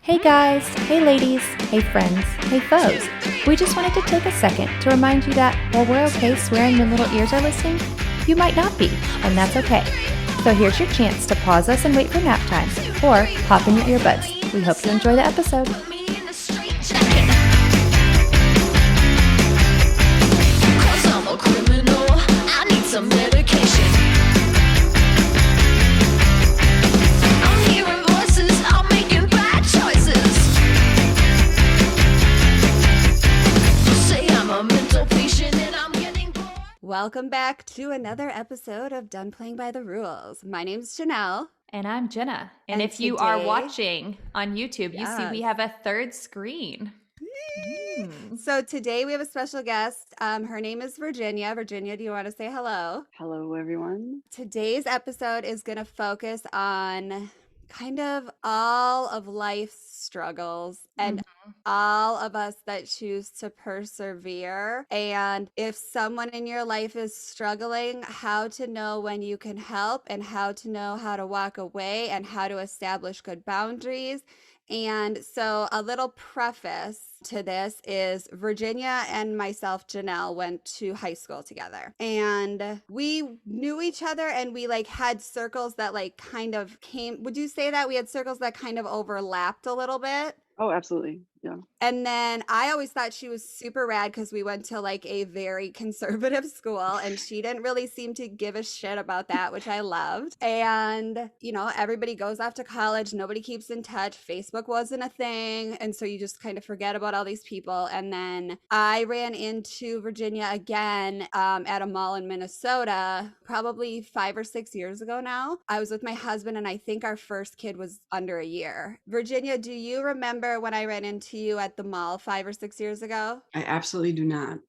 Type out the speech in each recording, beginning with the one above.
Hey guys, hey ladies, hey friends, hey foes. We just wanted to take a second to remind you that while we're okay swearing when little ears are listening, you might not be, and that's okay. So here's your chance to pause us and wait for nap time, or pop in your earbuds. We hope you enjoy the episode. Welcome back to another episode of Done Playing by the Rules. My name's Janelle. And I'm Jenna. And if you today, are watching on YouTube, you see we yes. have a third screen. So today we have a special guest. Her name is Virginia. Virginia, do you want to say hello? Hello, everyone. Today's episode is going to focus on kind of all of life's struggles and all of us that choose to persevere. And if someone in your life is struggling, how to know when you can help and how to know how to walk away and how to establish good boundaries. And so a little preface to this is Virginia and myself, Janelle, went to high school together. And we knew each other and we like had circles that like kind of came. Would you say that we had circles that kind of overlapped a little bit? Oh, absolutely. Yeah. And then I always thought she was super rad because we went to like a very conservative school and she didn't really seem to give a shit about that, which I loved. And, you know, everybody goes off to college. Nobody keeps in touch. Facebook wasn't a thing. And so you just kind of forget about all these people. And then I ran into Virginia again at a mall in Minnesota, probably 5 or 6 years ago now. I was with my husband and I think our first kid was under a year. Virginia, do you remember when I ran into you at the mall 5 or 6 years ago? I absolutely do not.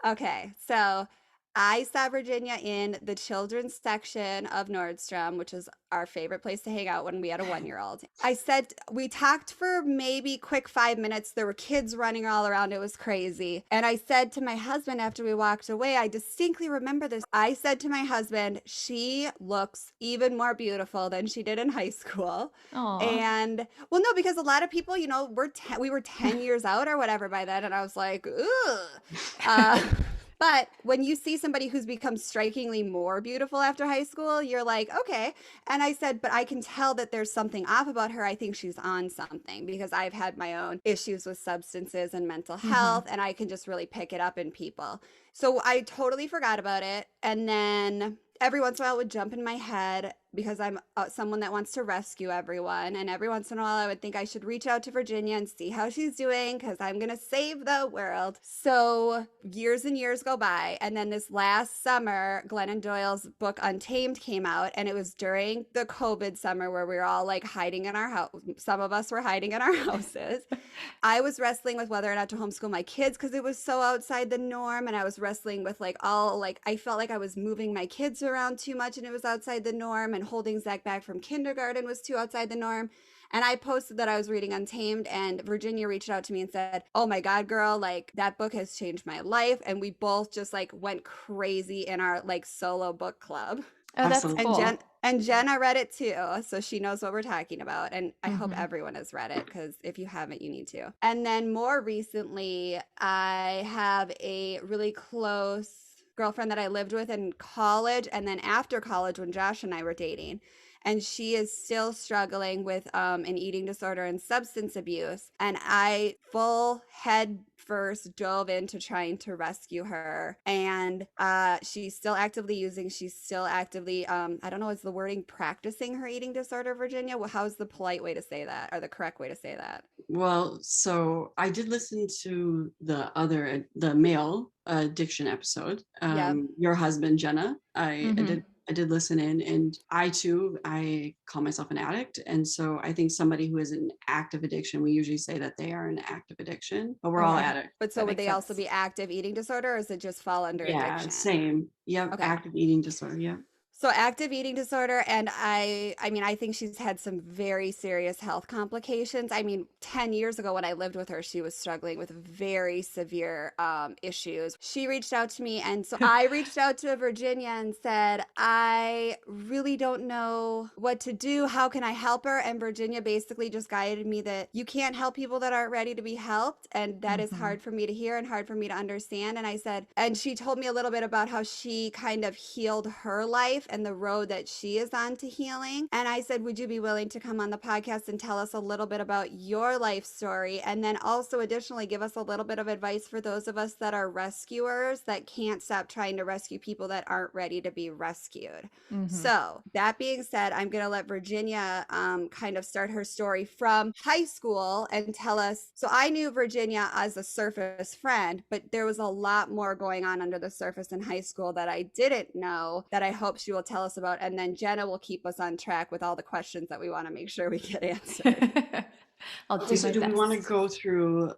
Okay, so I saw Virginia in the children's section of Nordstrom, which is our favorite place to hang out when we had a 1-year-old. I said, we talked for maybe quick 5 minutes. There were kids running all around. It was crazy. And I said to my husband after we walked away, I distinctly remember this. I said to my husband, she looks even more beautiful than she did in high school. Aww. And well, no, because a lot of people, you know, we were 10 years out or whatever by then. And I was like, ugh. But when you see somebody who's become strikingly more beautiful after high school, you're like, okay. And I said, but I can tell that there's something off about her. I think she's on something because I've had my own issues with substances and mental health, and I can just really pick it up in people. So I totally forgot about it. And then every once in a while it would jump in my head because I'm someone that wants to rescue everyone. And every once in a while I would think I should reach out to Virginia and see how she's doing because I'm going to save the world. So years and years go by. And then this last summer, Glennon Doyle's book Untamed came out. And it was during the COVID summer where we were all like hiding in our house. Some of us were hiding in our houses. I was wrestling with whether or not to homeschool my kids because it was so outside the norm. And I was wrestling with like I felt like I was moving my kids around too much and it was outside the norm. And holding Zach back from kindergarten was too outside the norm. And I posted that I was reading Untamed and Virginia reached out to me and said, oh my God, girl, like that book has changed my life. And we both just like went crazy in our like solo book club. Oh, that's Absolutely. cool. And Jenna read it too, so she knows what we're talking about. And I hope everyone has read it because if you haven't, you need to. And then more recently, I have a really close girlfriend that I lived with in college and then after college when Josh and I were dating. And she is still struggling with an eating disorder and substance abuse. And I full head first dove into trying to rescue her. And she's still actively using, she's still actively, I don't know, is the wording practicing her eating disorder, Virginia? Well, how's the polite way to say that or the correct way to say that? Well, so I did listen to the male addiction episode. Yep. Your husband, Jenna. Mm-hmm. I did listen in, and I call myself an addict. And so I think somebody who is an active addiction, we usually say that they are an active addiction, but we're all Okay. addicts. But so That would makes they also sense. be active eating disorder or does it just fall under Yeah, addiction? same. Yep, Okay. active eating disorder. Yeah. So active eating disorder, and I mean, I think she's had some very serious health complications. I mean, 10 years ago when I lived with her, she was struggling with very severe issues. She reached out to me, and so I reached out to Virginia and said, I really don't know what to do. How can I help her? And Virginia basically just guided me that you can't help people that aren't ready to be helped, and that is hard for me to hear and hard for me to understand. And I said, and she told me a little bit about how she kind of healed her life and the road that she is on to healing. And I said, would you be willing to come on the podcast and tell us a little bit about your life story? And then also additionally give us a little bit of advice for those of us that are rescuers that can't stop trying to rescue people that aren't ready to be rescued. So that being said, I'm going to let Virginia kind of start her story from high school and tell us. So I knew Virginia as a surface friend, but there was a lot more going on under the surface in high school that I didn't know that I hope she will tell us about. And then Jenna will keep us on track with all the questions that we want to make sure we get answered. I'll do Okay, so my do we want to best. go through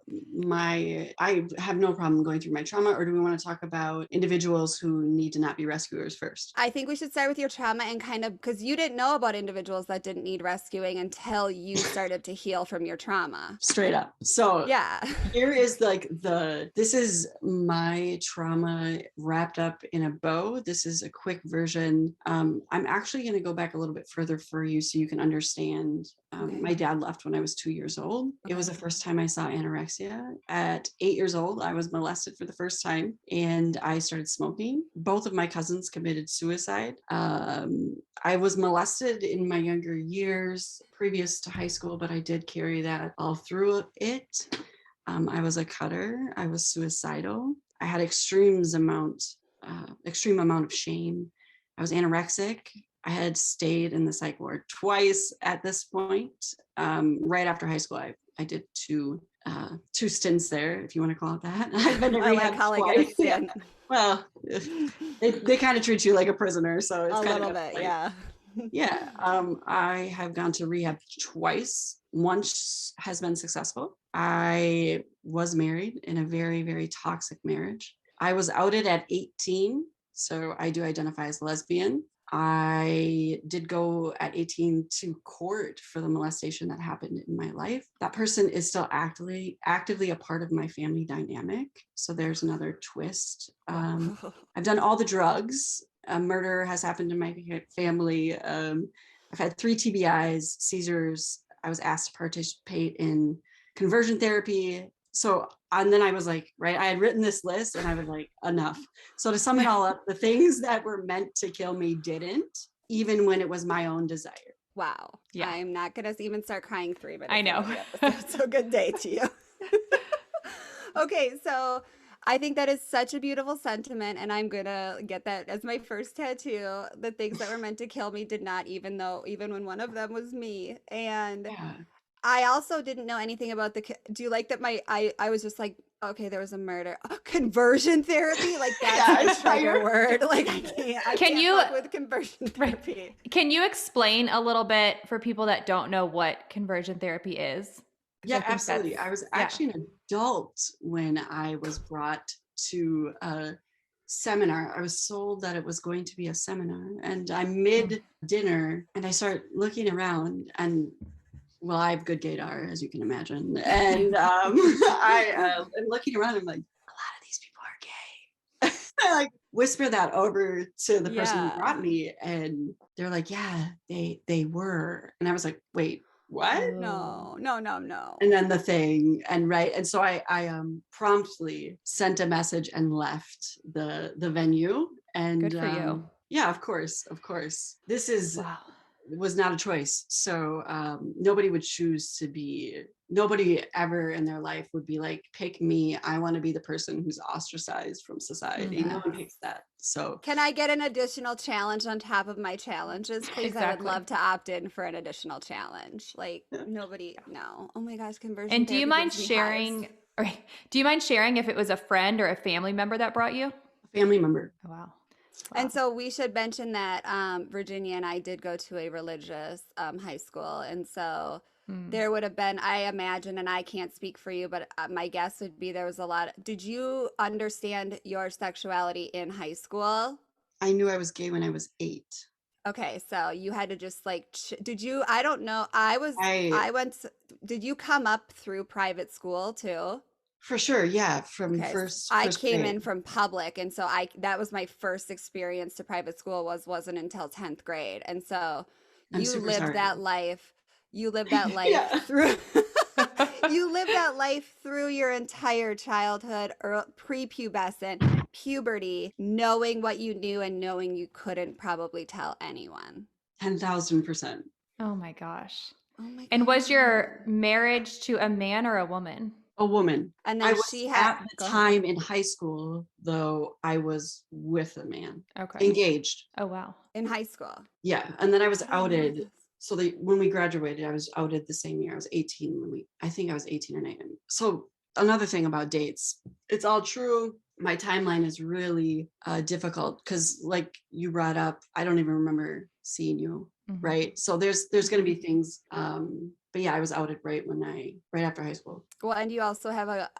I have no problem going through my trauma, or do we want to talk about individuals who need to not be rescuers first? I think we should start with your trauma and kind of because you didn't know about individuals that didn't need rescuing until you started to heal from your trauma. Straight up. So Yeah. here is like this is my trauma wrapped up in a bow. This is a quick version. I'm actually going to go back a little bit further for you so you can understand. Okay. My dad left when I was 2 years old. It was the first time I saw anorexia. At 8 years old, I was molested for the first time and I started smoking. Both of my cousins committed suicide. I was molested in my younger years previous to high school, but I did carry that all through it. I was a cutter. I was suicidal. I had extreme amount of shame. I was anorexic. I had stayed in the psych ward twice at this point. Right after high school, I did two stints there, if you want to call it that. I've been to I like rehab calling it a twice. stint. Well, they kind of treat you like a prisoner, so it's A kind little of bit, like, yeah. yeah. I have gone to rehab twice. Once has been successful. I was married in a very, very toxic marriage. I was outed at 18, so I do identify as lesbian. I did go at 18 to court for the molestation that happened in my life. That person is still actively a part of my family dynamic. So there's another twist. I've done all the drugs. A murder has happened in my family. I've had 3 TBIs, seizures. I was asked to participate in conversion therapy. So, and then I was like, right, I had written this list and I was like, enough. So to sum it all up, the things that were meant to kill me didn't, even when it was my own desire. Wow. Yeah. I'm not going to even start crying 3 minutes. I know. into the episode, so good day to you. Okay, so I think that is such a beautiful sentiment, and I'm gonna get that as my first tattoo. The things that were meant to kill me did not, even when one of them was me. And Yeah. I also didn't know anything about do you like that I was just like, okay, there was a murder. Conversion therapy? Like that's the trigger word. Like I can't fuck with conversion therapy. Can you explain a little bit for people that don't know what conversion therapy is? Yeah, absolutely. I was actually an adult when I was brought to a seminar. I was sold that it was going to be a seminar, and I'm mid dinner and I start looking around, and well, I have good gaydar, as you can imagine. And I am looking around, I'm like, a lot of these people are gay. I like whisper that over to the person who brought me, and they're like, yeah, they were. And I was like, wait, what? No. And then the thing, and right. And so I promptly sent a message and left the venue. And good for you. Yeah, of course. This is was not a choice. So nobody would choose to be, nobody ever in their life would be like, pick me. I want to be the person who's ostracized from society. No one picks that. So can I get an additional challenge on top of my challenges, please? Exactly. I would love to opt in for an additional challenge. Like nobody, no. Oh my gosh, conversion. And do you mind sharing? Do you mind sharing if it was a friend or a family member that brought you? A family member. Oh, wow. And so we should mention that Virginia and I did go to a religious high school. And so there would have been, I imagine, and I can't speak for you, but my guess would be there was a lot. Did you understand your sexuality in high school? I knew I was gay when I was 8. Okay, so you had to just like, did you? I don't know. I I went. Did you come up through private school too? for sure, yeah, from Okay, first I first came in grade. from public, and so I that was my first experience to private school wasn't until 10th grade. And so I'm you super lived sorry. that life. You lived that life Yeah. through you lived that life through your entire childhood or prepubescent, puberty, knowing what you knew and knowing you couldn't probably tell anyone. 10,000%. Oh my gosh. Oh my And was your God. marriage to a man or a woman? A woman. And I then was she had, at the go ahead. time in high school, though I was with a man, Okay. engaged. Oh, wow. In high school. Yeah. And then I was How did I not know outed. this? So when we graduated, I was outed the same year. I was 18 I think I was 18 or 19. So another thing about dates, it's all true. My timeline is really difficult because like you brought up, I don't even remember seeing you. Mhm. Right. So there's going to be things. But yeah, I was outed right after high school. Well, and you also have a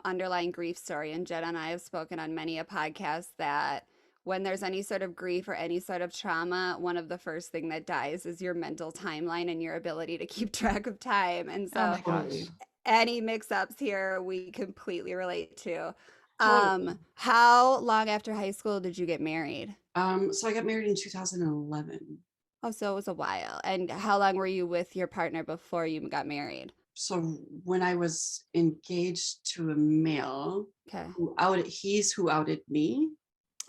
underlying grief story. And Jen and I have spoken on many a podcast that when there's any sort of grief or any sort of trauma, one of the first thing that dies is your mental timeline and your ability to keep track of time. And Oh so my gosh. Totally. any mix-ups here we completely relate to. Totally. How long after high school did you get married? So I got married in 2011. Oh, so it was a while. And how long were you with your partner before you got married? So when I was engaged to a male Okay. he's who outed me.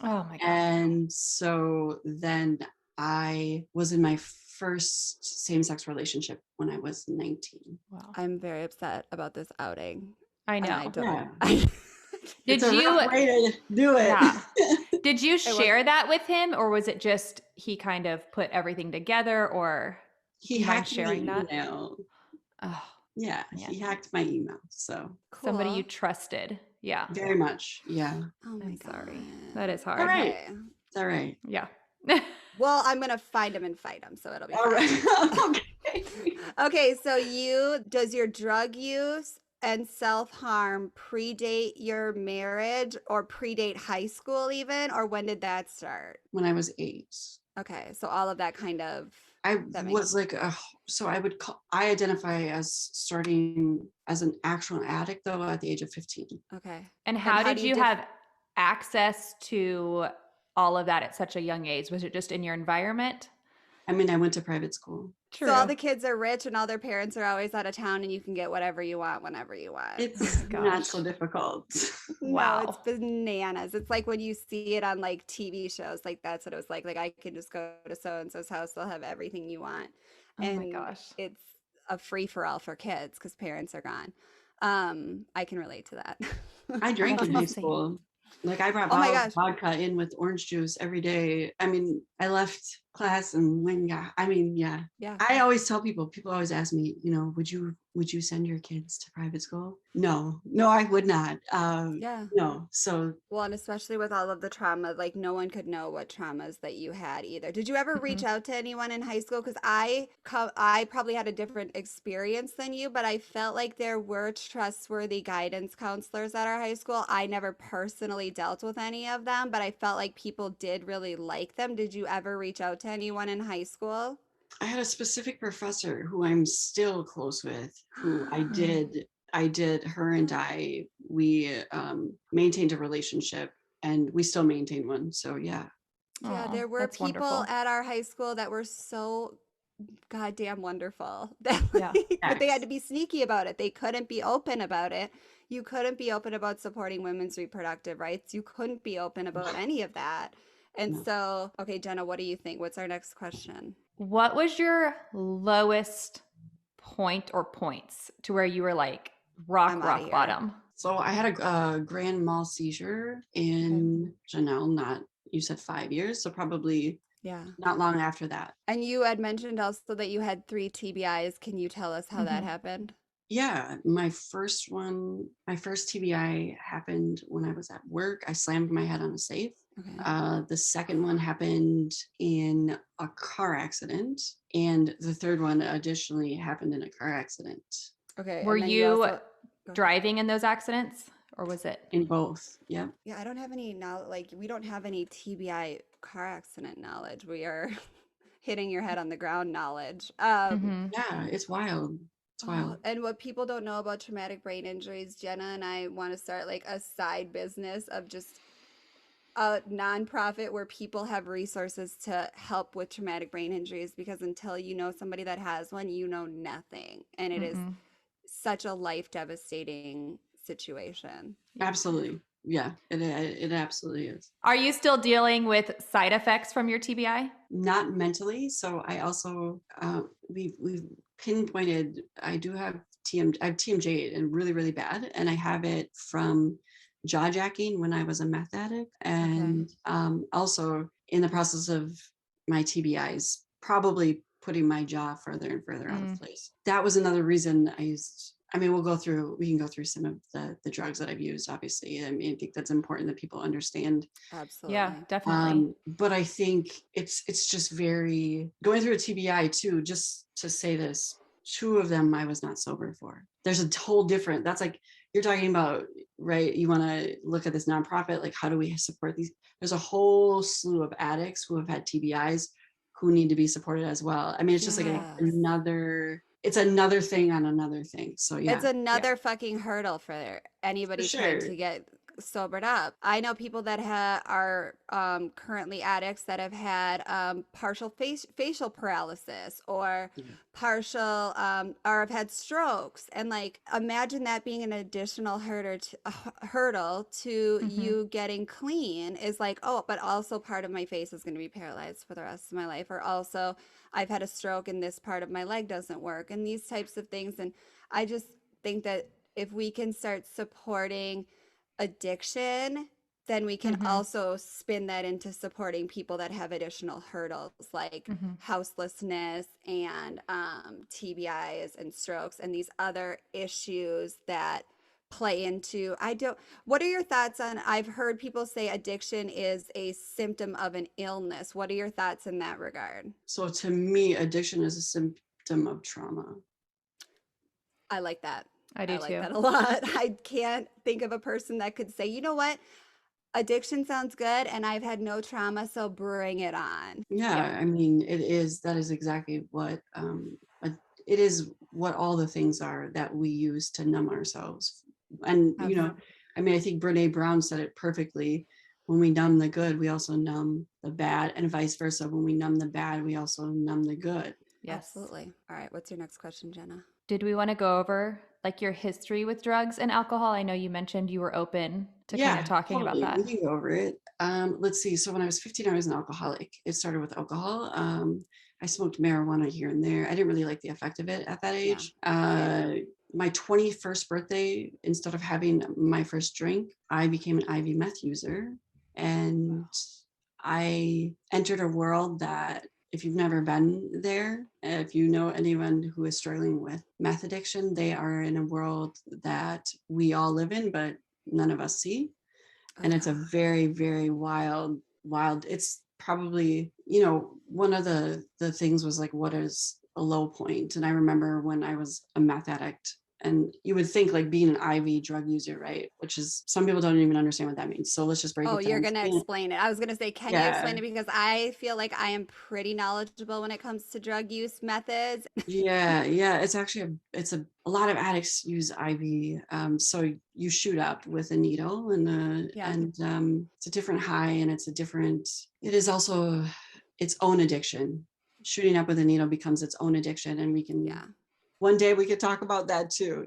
Oh my gosh. And so then I was in my first same-sex relationship when I was 19. Wow. I'm very upset about this outing. I And know. I don't. Yeah. Did It's a you, rough way to do it. yeah. Did you was- share that with him, or was it just he kind of put everything together, or He do you mind hacked my sharing that? email. Oh, Yeah, man. he hacked my email. So Somebody you Cool. trusted. Yeah. very much. Yeah. Oh my I'm God. sorry. That is All hard. right. Okay. It's all right. Yeah. Well, I'm gonna find him and fight him, so it'll be All fine. right. Okay. Okay, so does your drug use and self-harm predate your marriage or predate high school even, or when did that start? When I was 8. Okay, so all of that kind of I that makes was like, so I identify as starting as an actual addict though at the age of 15. okay. And And how how did do you you have access to all of that at such a young age? Was it just in your environment? I mean, I went to private school. So all the kids are rich and all their parents are always out of town and you can get whatever you want whenever you want. It's my not gosh. so difficult. No, it's Wow. bananas. It's like when you see it on like TV shows, like that's what it was like. Like I can just go to so and so's house, they'll have everything you want. Oh my And gosh. it's a free for all for kids because parents are gone. I can relate to that. I drank That's in high insane. school. Like I brought Oh my bottles of gosh. vodka in with orange juice every day. I mean, I left class and I mean, yeah. Yeah. I always tell people always ask me, would you send your kids to private school? No, I would not. Yeah. No. So Well, and especially with all of the trauma, like no one could know what traumas that you had either. Did you ever reach Mhm. out to anyone in high school? Because I probably had a different experience than you, but I felt like there were trustworthy guidance counselors at our high school. I never personally dealt with any of them, but I felt like people did really like them. Did you ever reach out to anyone in high school? I had a specific professor who I'm still close with, who Mm. I did, her and we maintained a relationship and we still maintain one. So yeah. Yeah, Aw, there were that's people wonderful. at our high school that were so goddamn wonderful. That Yeah. but they had Yes. to be sneaky about it. They couldn't be open about it. You couldn't be open about supporting women's reproductive rights. You couldn't be open about any of that. And No. so, okay, Jenna, what do you think? What's our next question? What was your lowest point or points to where you were like I'm outta here. bottom? So I had a grand mal seizure in Janelle, you said 5 years. So probably Yeah. not long after that. And you had mentioned also that you had 3 TBIs. Can you tell us how that Mhm. happened? Yeah, my first TBI happened when I was at work. I slammed my head on a safe. Okay. The second one happened in a car accident. And the third one additionally happened in a car accident. Okay. Were And then you also go ahead. driving in those accidents, or was it? In both. Yeah. Yeah, I don't have any now. Like, we don't have any TBI car accident knowledge. We are hitting your head on the ground knowledge. Yeah, it's wild. It's Oh, wild. and what people don't know about traumatic brain injuries, Jenna and I want to start like a side business of just a nonprofit where people have resources to help with traumatic brain injuries, because until you know somebody that has one, you know nothing. And it is such a life devastating situation. Absolutely. Yeah, it absolutely is. Are you still dealing with side effects from your TBI? Not mentally. So I also we've pinpointed. I do have I have TMJ and really really bad, and I have it from jaw jacking when I was a meth addict, and also in the process of my TBIs, probably putting my jaw further and further out of place. That was another reason I used. I mean, we can go through some of the drugs that I've used, obviously. I mean, I think that's important that people understand. Absolutely. Yeah, definitely. But I think it's just very going through a TBI too, just to say this, 2 of them I was not sober for. There's a whole different, that's like, you're talking about, right? You want to look at this nonprofit, like how do we support these? There's a whole slew of addicts who have had TBIs who need to be supported as well. I mean, it's just like it's another thing on another thing. So yeah. It's another fucking hurdle for anybody trying to get sobered up. I know people that are currently addicts that have had partial facial paralysis or partial or have had strokes, and like imagine that being an additional hurdle to you getting clean, is like, oh, but also part of my face is going to be paralyzed for the rest of my life, or also I've had a stroke and this part of my leg doesn't work, and these types of things. And I just think that if we can start supporting addiction, then we can also spin that into supporting people that have additional hurdles like houselessness and TBIs and strokes and these other issues that play into what are your thoughts on, I've heard people say addiction is a symptom of an illness. What are your thoughts in that regard? So to me, addiction is a symptom of trauma. I like that. I do like too. that a lot. I can't think of a person that could say, you know what, addiction sounds good and I've had no trauma, so bring it on. Yeah, I mean, that is exactly what it is, what all the things are that we use to numb ourselves. And I mean, I think Brene Brown said it perfectly. When we numb the good, we also numb the bad, and vice versa. When we numb the bad, we also numb the good. Yes. Absolutely. All right, what's your next question, Jenna? Did we want to go over like your history with drugs and alcohol? I know you mentioned you were open to kind of talking about that. We can go over it. Let's see. So when I was 15, I was an alcoholic. It started with alcohol. I smoked marijuana here and there. I didn't really like the effect of it at that age. My 21st birthday, instead of having my first drink, I became an IV meth user. And I entered a world that, if you've never been there, if you know anyone who is struggling with meth addiction, they are in a world that we all live in, but none of us see. And it's a very, very wild, it's probably, one of the things was like, what is a low point? And I remember when I was a meth addict, and you would think like being an IV drug user, right? Which is, some people don't even understand what that means. So let's just break it down. Oh, you're going to explain it. I was going to say, can you explain it? Because I feel like I am pretty knowledgeable when it comes to drug use methods. Yeah. It's actually, a lot of addicts use IV. So you shoot up with a needle and it's a different high, and it is also its own addiction. Shooting up with a needle becomes its own addiction, and we can, one day we could talk about that too.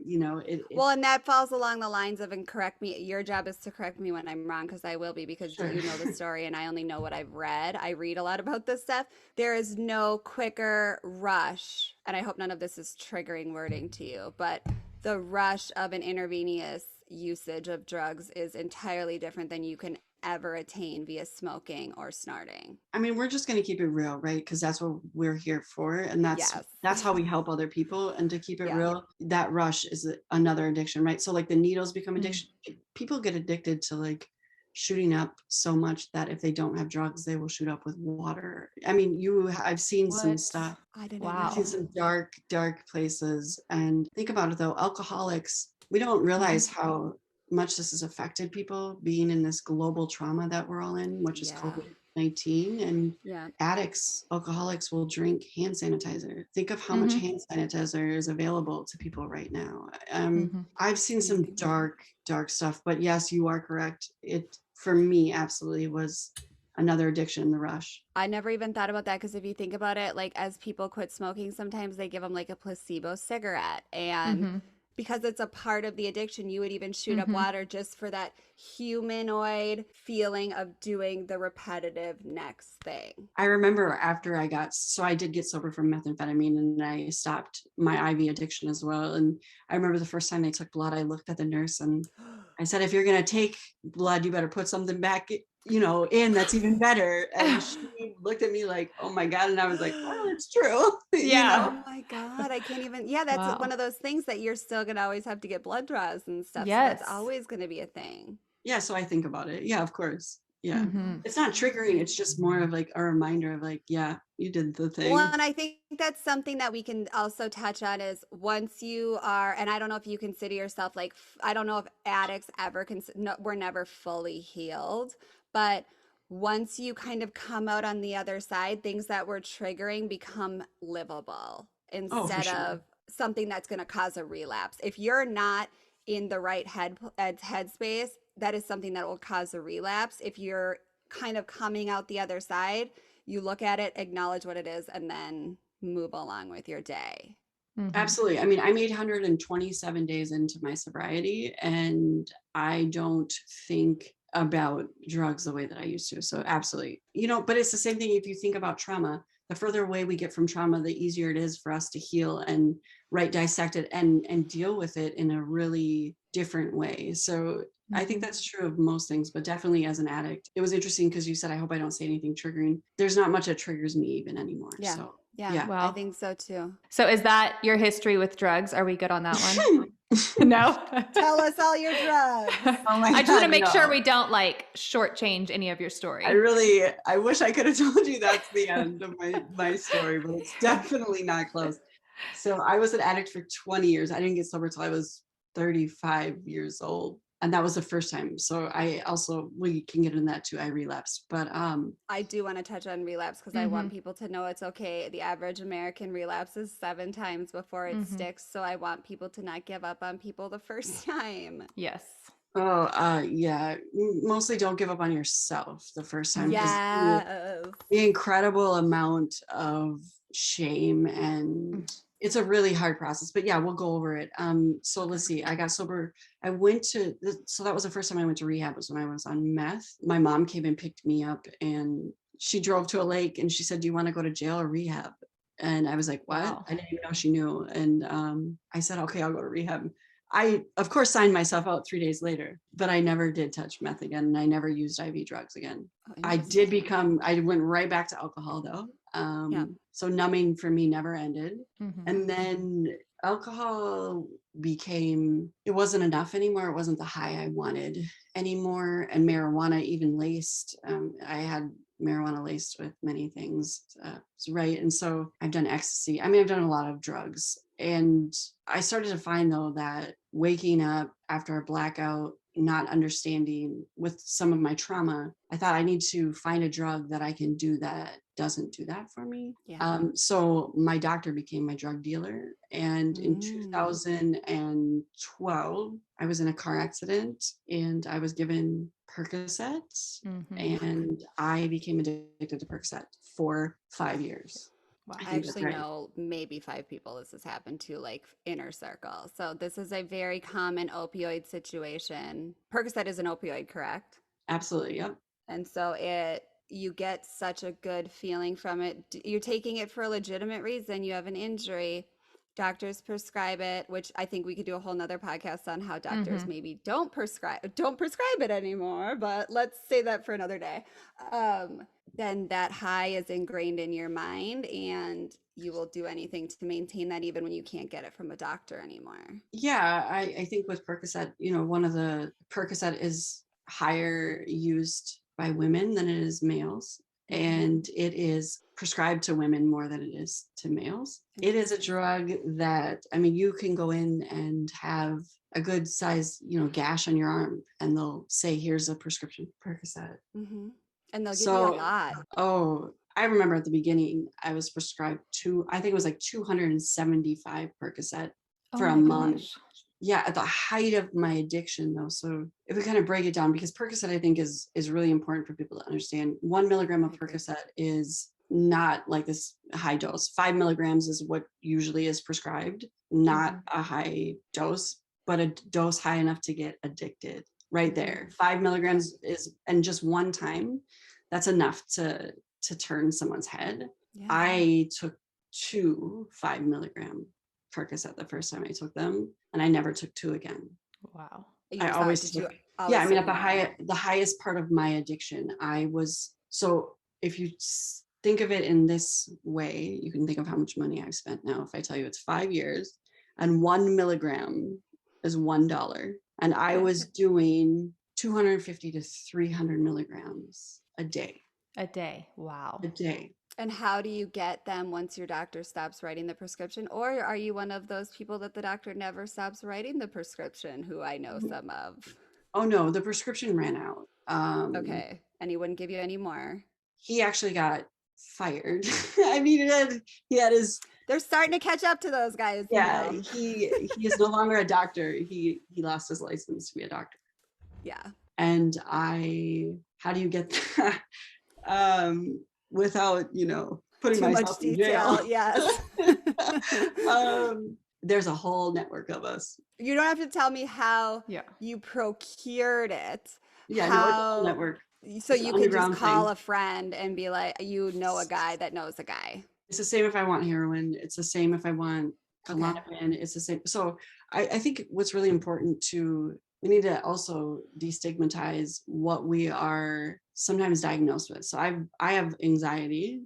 Well, and that falls along the lines of, and correct me, your job is to correct me when I'm wrong, because I will be, because you know the story and I only know what I've read. I read a lot about this stuff. There is no quicker rush, and I hope none of this is triggering wording to you, but the rush of an intravenous usage of drugs is entirely different than you can ever attain via smoking or snorting. I mean, we're just going to keep it real, right? Because that's what we're here for. And that's how we help other people. And to keep it real, that rush is another addiction, right? So like the needles become addiction. People get addicted to like shooting up so much that if they don't have drugs, they will shoot up with water. I mean, I've seen some stuff. I've seen some dark places. And think about it though, alcoholics, we don't realize how much this has affected people, being in this global trauma that we're all in, which is COVID. 19, and Yeah. addicts, alcoholics will drink hand sanitizer. Think of how much hand sanitizer is available to people right now. I've seen some dark stuff, but yes, you are correct. It, for me, absolutely was another addiction, the rush. I never even thought about that because if you think about it, like as people quit smoking, sometimes they give them like a placebo cigarette. And because it's a part of the addiction, you would even shoot up water just for that humanoid feeling of doing the repetitive next thing. I remember after I did get sober from methamphetamine, and I stopped my IV addiction as well. And I remember the first time they took blood, I looked at the nurse and I said, if you're going to take blood, you better put something back, in that's even better. And she looked at me like, oh my God. And I was like, well, it's true. Oh my God. I can't even. Yeah, that's Wow. one of those things that you're still going to always have to get blood draws and stuff. Yes. So that's always going to be a thing. Yeah. So I think about it. Yeah, of course. Yeah. Mm-hmm. It's not triggering. It's just more of like a reminder of like, yeah, you did the thing. Well, and I think that's something that we can also touch on is once you are, and I don't know if you consider yourself like, I don't know if addicts ever we're never fully healed, but once you kind of come out on the other side, things that were triggering become livable instead of something that's going to cause a relapse. If you're not in the right headspace, that is something that will cause a relapse. If you're kind of coming out the other side, you look at it, acknowledge what it is, and then move along with your day. Absolutely. I mean, I made 127 days into my sobriety, and I don't think about drugs the way that I used to. So absolutely, but it's the same thing. If you think about trauma, the further away we get from trauma, the easier it is for us to heal and dissect it and deal with it in a really different way. So I think that's true of most things, but definitely as an addict, it was interesting because you said, I hope I don't say anything triggering. There's not much that triggers me even anymore. Yeah. So yeah. Wow. I think so too. So is that your history with drugs? Are we good on that one? No. Tell us all your drugs. Oh my I just want to God, make no. sure we don't shortchange any of your story. I wish I could have told you that's the end of my story, but it's definitely not close. So I was an addict for 20 years. I didn't get sober till I was 35 years old. And that was the first time. So we can get into that too. I relapsed, but I do want to touch on relapse because I want people to know it's okay. The average American relapses 7 times before it sticks. So I want people to not give up on people the first time. Yes. Yeah. Mostly don't give up on yourself the first time. Yes. The incredible amount of shame, and it's a really hard process, but yeah, we'll go over it. So let's see, I got sober. So that was the first time I went to rehab, was when I was on meth. My mom came and picked me up, and she drove to a lake, and she said, do you want to go to jail or rehab? And I was like, what? Wow. I didn't even know she knew. And I said, okay, I'll go to rehab. I, of course, signed myself out 3 days later, but I never did touch meth again. And I never used IV drugs again. I went right back to alcohol though. So numbing for me never ended. And then alcohol it wasn't enough anymore. It wasn't the high I wanted anymore. And marijuana even laced. I had marijuana laced with many things, right? And so I've done ecstasy. I mean, I've done a lot of drugs. And I started to find though that waking up after a blackout, not understanding with some of my trauma, I thought I need to find a drug that I can do that doesn't do that for me. So my doctor became my drug dealer. And in 2012, I was in a car accident and I was given Percocet, and I became addicted to Percocet for 5 years. Wow. I actually know maybe 5 people this has happened to, like inner circle. So this is a very common opioid situation. Percocet is an opioid, correct? Absolutely. Yep. And so you get such a good feeling from it. You're taking it for a legitimate reason. You have an injury. Doctors prescribe it, which I think we could do a whole nother podcast on how doctors maybe don't prescribe it anymore, but let's say that for another day. Then that high is ingrained in your mind and you will do anything to maintain that even when you can't get it from a doctor anymore. Yeah, I think with Percocet, one of the Percocet is higher used by women than it is males. And it is prescribed to women more than it is to males. It is a drug that, I mean, you can go in and have a good size, gash on your arm and they'll say, here's a prescription Percocet. And they'll give you a So, lot. I remember at the beginning, I was prescribed I think it was like 275 Percocet Oh for a my month. gosh. Yeah, at the height of my addiction though. So if we kind of break it down, because Percocet I think is really important for people to understand. 1 milligram of I agree. Percocet is not like this high dose. 5 milligrams is what usually is prescribed, not a high dose, but a dose high enough to get addicted. Right there. 5 milligrams is, and just one time, that's enough to turn someone's head. Yeah. I took 2 5 milligram Percocet the first time I took them, and I never took 2 again. Wow. I always Did you took, always yeah, I mean, took at more? the highest part of my addiction, I was, so if you think of it in this way, you can think of how much money I've spent now. If I tell you it's 5 years and 1 milligram is $1, and I was doing 250 to 300 milligrams a day. A day. Wow. A day. And how do you get them once your doctor stops writing the prescription? Or are you one of those people that the doctor never stops writing the prescription, who I know some of? Oh no, the prescription ran out. Okay. And he wouldn't give you any more. He actually got fired. I mean, he had his, They're starting to catch up to those guys. yeah, You know? he is no longer a doctor. He lost his license to be a doctor. Yeah. And how do you get that? Without, putting Too much myself in jail. detail. Yes. There's a whole network of us. You don't have to tell me how Yeah. you procured it. Yeah, no, it's a whole network. So It's an you could just underground call thing. a friend and be like, you know a guy that knows a guy. It's the same if I want heroin. It's the same if I want Okay. Klonopin. It's the same. So I think what's really important we need to also destigmatize what we are sometimes diagnosed with. So I have anxiety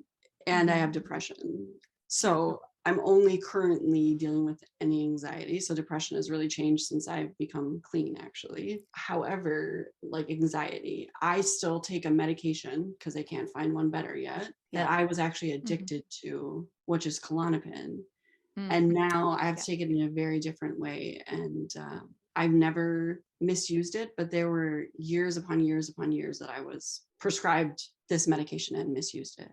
and I have depression. So I'm only currently dealing with any anxiety. So depression has really changed since I've become clean, actually. However, like anxiety, I still take a medication because they can't find one better yet that I was actually addicted to, which is Klonopin. And now I have to take it in a very different way. And I've never misused it, but there were years upon years upon years that I was prescribed this medication and misused it.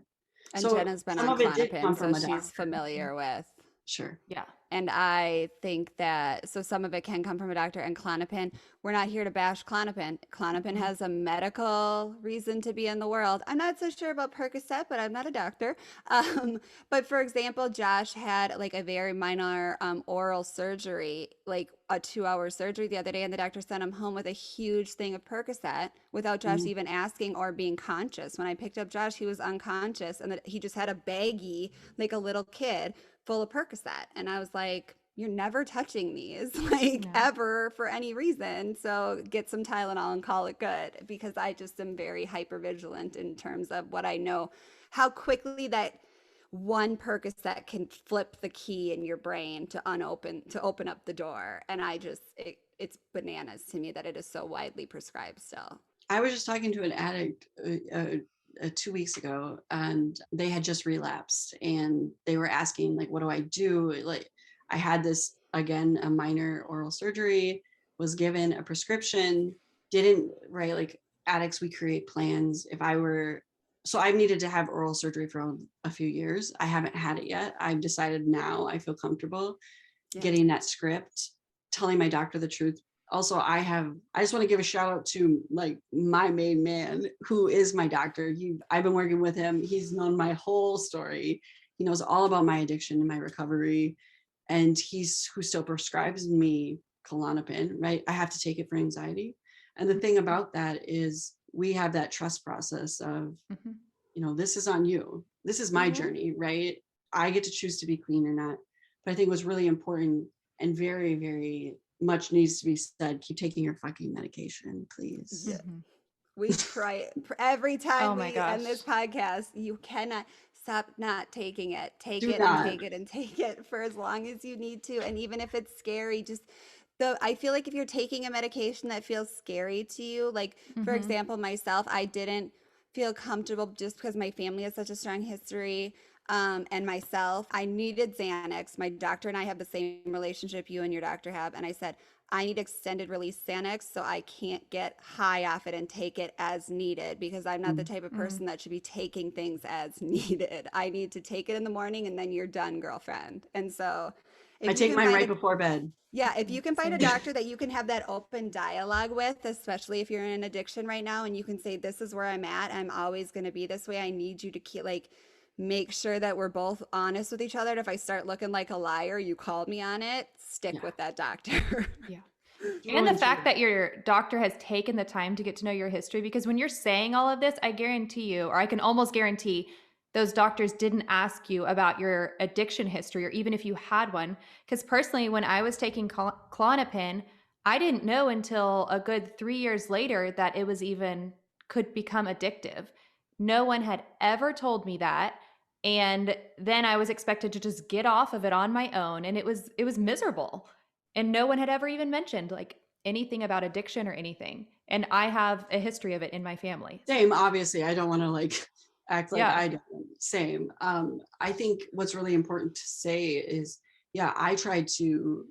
And So Jenna's been some on of it did Klonopin, come so from a she's doctor. familiar with. Sure. Yeah. And I think that, so some of it can come from a doctor. And Klonopin, we're not here to bash Klonopin. Klonopin has a medical reason to be in the world. I'm not so sure about Percocet, but I'm not a doctor. But for example, Josh had like a very minor oral surgery, like a 2-hour surgery the other day, and the doctor sent him home with a huge thing of Percocet without Josh even asking or being conscious. When I picked up Josh, he was unconscious, and he just had a baggie like a little kid full of Percocet. And I was like, you're never touching these, like ever for any reason. So get some Tylenol and call it good, because I just am very hyper vigilant in terms of what I know, how quickly that one Percocet can flip the key in your brain to open up the door. And it's bananas to me that it is so widely prescribed still. I was just talking to an addict 2 weeks ago, and they had just relapsed, and they were asking like, what do I do? Like, I had this, again, a minor oral surgery, was given a prescription, didn't, right? Like addicts, we create plans. So I needed to have oral surgery for a few years. I haven't had it yet. I've decided now I feel comfortable getting that script, telling my doctor the truth. Also, I just want to give a shout out to like my main man, who is my doctor. I've been working with him. He's known my whole story. He knows all about my addiction and my recovery. And he's who still prescribes me Klonopin, right? I have to take it for anxiety. And the thing about that is we have that trust process of, this is on you. This is my journey, right? I get to choose to be clean or not. But I think what's really important and very, very much needs to be said, keep taking your fucking medication, please. Yeah. We try every time my we gosh. end this podcast. You cannot stop not taking it. Take Do it not. and take it and take it for as long as you need to. And even if it's scary, I feel like if you're taking a medication that feels scary to you, like for example, myself, I didn't feel comfortable just because my family has such a strong history. And myself, I needed Xanax. My doctor and I have the same relationship you and your doctor have. And I said, I need extended release Xanax, so I can't get high off it and take it as needed, because I'm not the type of person that should be taking things as needed. I need to take it in the morning and then you're done, girlfriend. And so I if you take can mine find right a before bed. yeah, if you can find a Same. doctor that you can have that open dialogue with, especially if you're in an addiction right now, and you can say, this is where I'm at, I'm always going to be this way. I need you to keep like make sure that we're both honest with each other. And if I start looking like a liar, you called me on it, stick Yeah. with that doctor. Yeah. Through And the and fact through. that your doctor has taken the time to get to know your history, because when you're saying all of this, I guarantee you, or I can almost guarantee, those doctors didn't ask you about your addiction history or even if you had one. Because personally, when I was taking Klonopin, I didn't know until a good 3 years later that it was even could become addictive. No one had ever told me that. And then I was expected to just get off of it on my own. And it was miserable. And no one had ever even mentioned like anything about addiction or anything. And I have a history of it in my family. Same, obviously. I don't want to like act like Yeah. I don't. Same. I think what's really important to say is, yeah, I tried to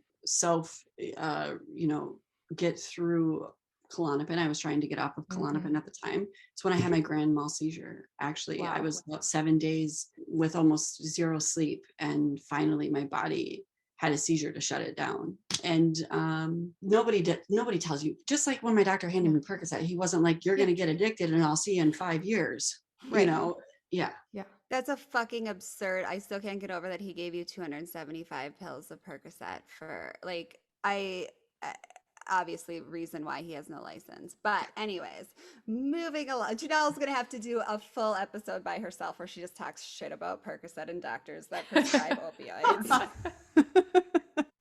get through Klonopin. I was trying to get off of Klonopin at the time. It's when I had my grand mal seizure. Actually, I Wow. was about 7 days with almost zero sleep, and finally my body had a seizure to shut it down. And nobody tells you, just like when my doctor handed me Percocet, he wasn't like, you're going to get addicted and I'll see you in 5 years. Right. You know, yeah. Yeah. That's a fucking absurd. I still can't get over that he gave you 275 pills of Percocet for like obviously reason why he has no license. But anyways, moving along. Janelle's gonna have to do a full episode by herself where she just talks shit about Percocet and doctors that prescribe opioids.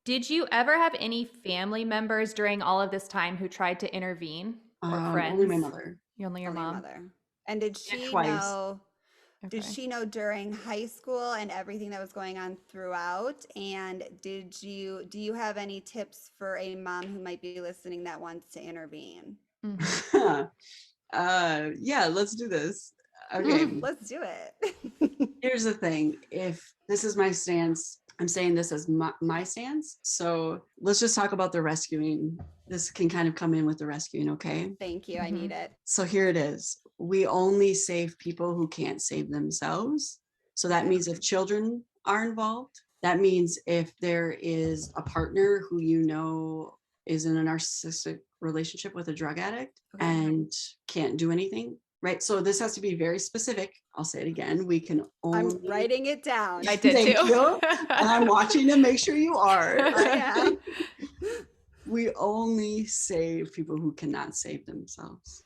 Did you ever have any family members during all of this time who tried to intervene, or friends? Only my mother. Only your Only mom? mother. And did she twice. know? Okay. Did she know during high school and everything that was going on throughout? And do you have any tips for a mom who might be listening that wants to intervene? Yeah, let's do this. Okay. Let's do it. Here's the thing. If this is my stance, I'm saying this as my stance. So let's just talk about the rescuing. This can kind of come in with the rescuing, okay? Thank you. I need it. So here it is. We only save people who can't save themselves. So that means if children are involved, that means if there is a partner who you know is in a narcissistic relationship with a drug addict and can't do anything, right? So this has to be very specific. I'll say it again. We can only... I'm writing it down. I did Thank too. you. And I'm watching to make sure you are. I am. We only save people who cannot save themselves.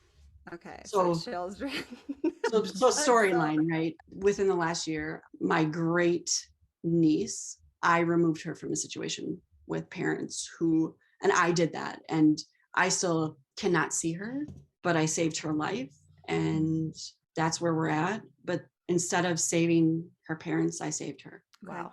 Okay. So chills. So storyline, right? Within the last year, my great niece, I removed her from a situation with parents who, and I did that, and I still cannot see her, but I saved her life, and that's where we're at. But instead of saving her parents, I saved her. Wow.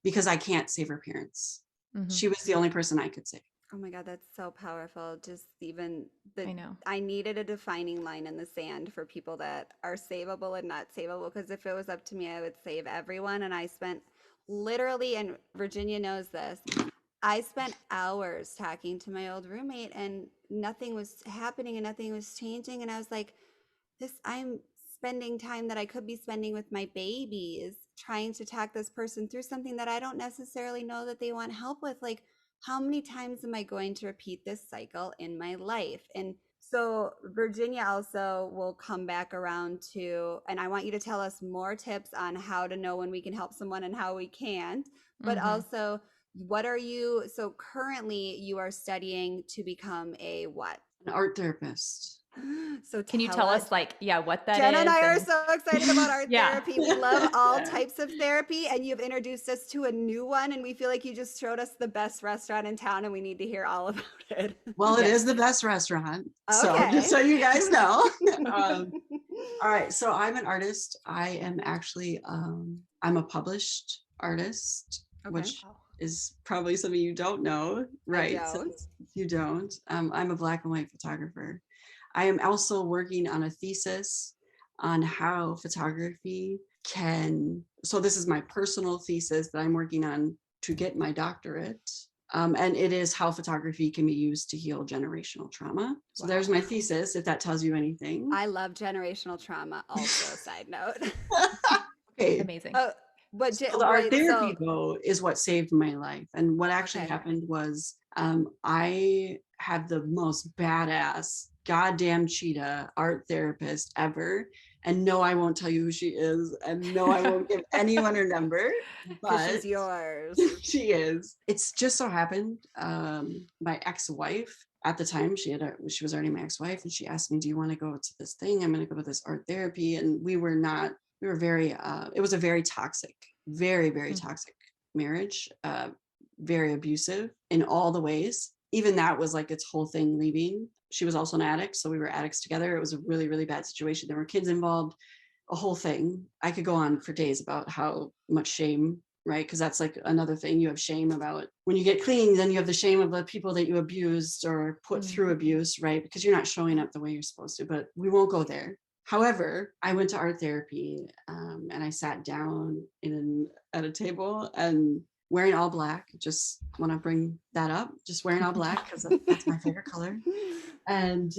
Because I can't save her parents. Mhm. She was the only person I could save. Oh my God, that's so powerful. Just even I know. I needed a defining line in the sand for people that are savable and not savable. Because if it was up to me, I would save everyone. And I spent literally, and Virginia knows this, I spent hours talking to my old roommate and nothing was happening and nothing was changing. And I was like, I'm spending time that I could be spending with my babies trying to talk this person through something that I don't necessarily know that they want help with. Like, how many times am I going to repeat this cycle in my life? And so Virginia also will come back around to, and I want you to tell us more tips on how to know when we can help someone and how we can't, but also so currently you are studying to become a what? An art therapist. So can you tell us what that Jen is? and I are so excited about art Yeah. therapy. We love all types of therapy, and you've introduced us to a new one, and we feel like you just showed us the best restaurant in town, and we need to hear all about it. Well, it is the best restaurant. Okay. So just so you guys know. All right. So I'm an artist. I am actually, I'm a published artist, which is probably something you don't know, right? I don't. You don't. I'm a black and white photographer. I am also working on a thesis on how photography so this is my personal thesis that I'm working on to get my doctorate. And it is how photography can be used to heal generational trauma. So there's my thesis, if that tells you anything. I love generational trauma. Also, a side note. Okay. Amazing. Oh, but So the art therapy though is what saved my life. And what actually happened was I had the most badass goddamn cheetah art therapist ever. And no, I won't tell you who she is. And no, I won't give anyone her number. But she's yours. She is. It's just so happened my ex-wife at the time, she was already my ex-wife, and she asked me, do you want to go to this thing? I'm going to go to this art therapy. And we were very, it was a very toxic, very, very toxic marriage, very abusive in all the ways. Even that was like its whole thing leaving. She was also an addict. So we were addicts together. It was a really, really bad situation. There were kids involved, a whole thing. I could go on for days about how much shame, right? Because that's like another thing. You have shame about when you get clean, then you have the shame of the people that you abused or put through abuse, right? Because you're not showing up the way you're supposed to, but we won't go there. However, I went to art therapy and I sat down at a table and wearing all black. Just want to bring that up. Just wearing all black because that's my favorite color. And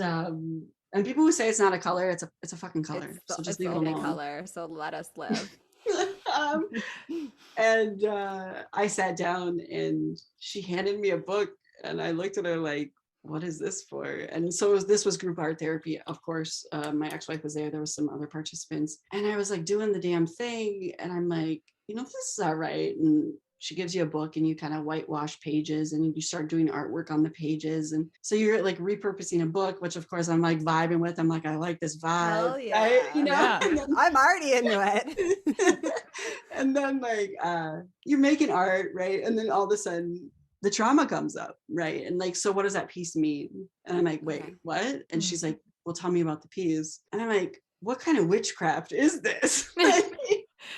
people who say it's not a color, it's a fucking color. So just leave it alone. Color. So let us live. And I sat down and she handed me a book and I looked at her like, what is this for? And so this was group art therapy. Of course, my ex-wife was there. There was some other participants and I was like doing the damn thing. And I'm like, this is all right. And she gives you a book and you kind of whitewash pages and you start doing artwork on the pages. And so you're like repurposing a book, which of course I'm like vibing with. I'm like, I like this vibe. Hell yeah. Right? Then, I'm already into it. And then like, you're making art, right? And then all of a sudden the trauma comes up, right? And like, so what does that piece mean? And I'm like, wait, what? And she's like, well, tell me about the piece. And I'm like, what kind of witchcraft is this?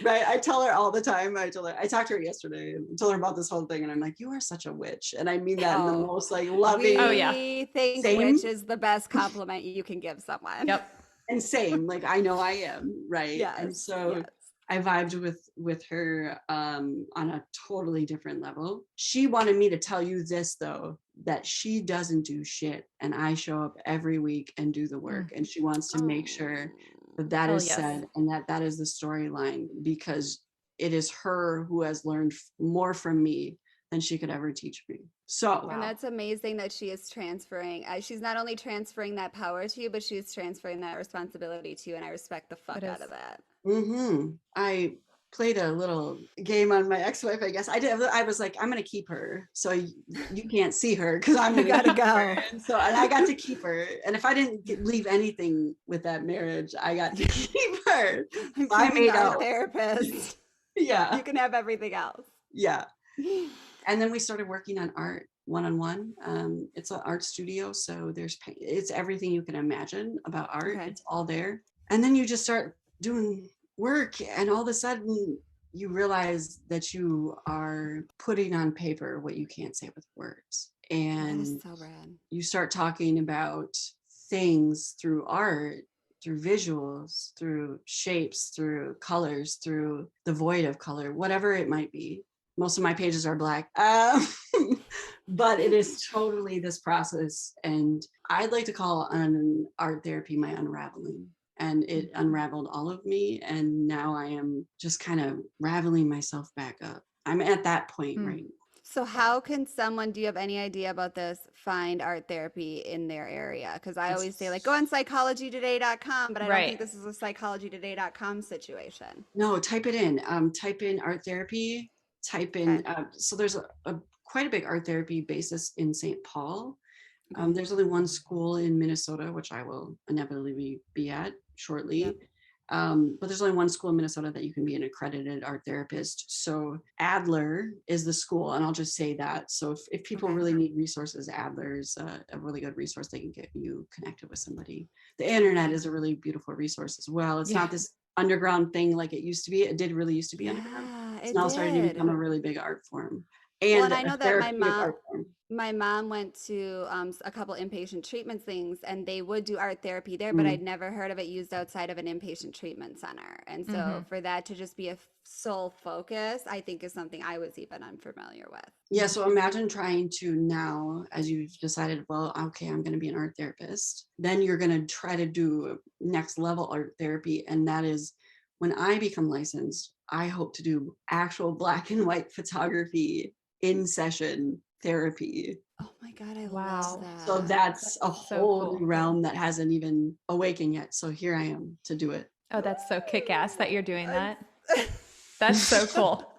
Right. I tell her all the time. I talked to her yesterday and told her about this whole thing. And I'm like, you are such a witch. And I mean that in the most like loving. We think witch is the best compliment you can give someone. Yep. And same, like I know I am. Right. Yes, and so I vibed with her on a totally different level. She wanted me to tell you this though, that she doesn't do shit. And I show up every week and do the work. And she wants to make sure that is said and that is the storyline, because it is her who has learned more from me than she could ever teach me. So and that's amazing that she is transferring. She's not only transferring that power to you, but she's transferring that responsibility to you, and I respect the fuck out of that. I played a little game on my ex-wife, I guess. I was like, I'm gonna keep her, so you can't see her because I'm gonna gotta go. And I got to keep her, and if I didn't leave anything with that marriage, I got to keep her. I made a therapist. Yeah, you can have everything else. Yeah. And then we started working on art one-on-one. It's an art studio, so it's everything you can imagine about art. It's all there, and then you just start doing work, and all of a sudden you realize that you are putting on paper what you can't say with words, and that is so rad. You start talking about things through art, through visuals, through shapes, through colors, through the void of color, whatever it might be. Most of my pages are black, but it is totally this process, and I'd like to call an art therapy my unraveling. And it unraveled all of me. And now I am just kind of raveling myself back up. I'm at that point right now. So how can someone, do you have any idea about this, find art therapy in their area? Because I always say like, go on psychologytoday.com, but I don't think this is a psychologytoday.com situation. No, type it in. Type in art therapy, type in, so there's quite a big art therapy basis in St. Paul. There's only one school in Minnesota, which I will inevitably be at shortly. But there's only one school in Minnesota that you can be an accredited art therapist. So Adler is the school, and I'll just say that. So if people really need resources, Adler is a really good resource. They can get you connected with somebody. The internet is a really beautiful resource as well. It's not this underground thing like it used to be. It did really used to be underground. It's now starting to become a really big art form. And I know that my mom, My mom went to a couple inpatient treatment things, and they would do art therapy there, but Mm. I'd never heard of it used outside of an inpatient treatment center. And Mm-hmm. so for that to just be a sole focus, I think is something I was even unfamiliar with. Yeah, so imagine trying to now, as you've decided, well, okay, I'm going to be an art therapist. Then you're going to try to do next level art therapy. And that is when I become licensed, I hope to do actual black and white photography in session therapy. Oh my God, I Wow. love So that. that's a So whole cool. new realm that hasn't even awakened yet. So here I am to do it. Oh, that's so kick-ass that you're doing I'm- that. That's so cool.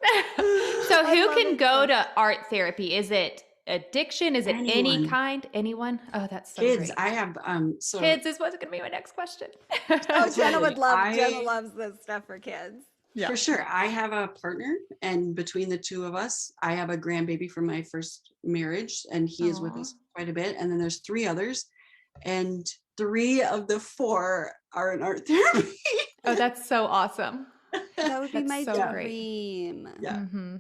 So I who love can it go so to art therapy? Is it addiction? Is it any Anyone. kind? Anyone? Oh, that's so Kids, great. I have so Kids is what's going to be my next question. Oh, Jenna totally. would love. Jenna loves this stuff for kids. Yeah. For sure. I have a partner, and between the two of us, I have a grandbaby from my first marriage, and he is with Aw. us quite a bit. And then there's 3 others, and 3 of the 4 are in art therapy. Oh, that's so awesome. That would be That's my so great. dream. Yeah. Mm-hmm.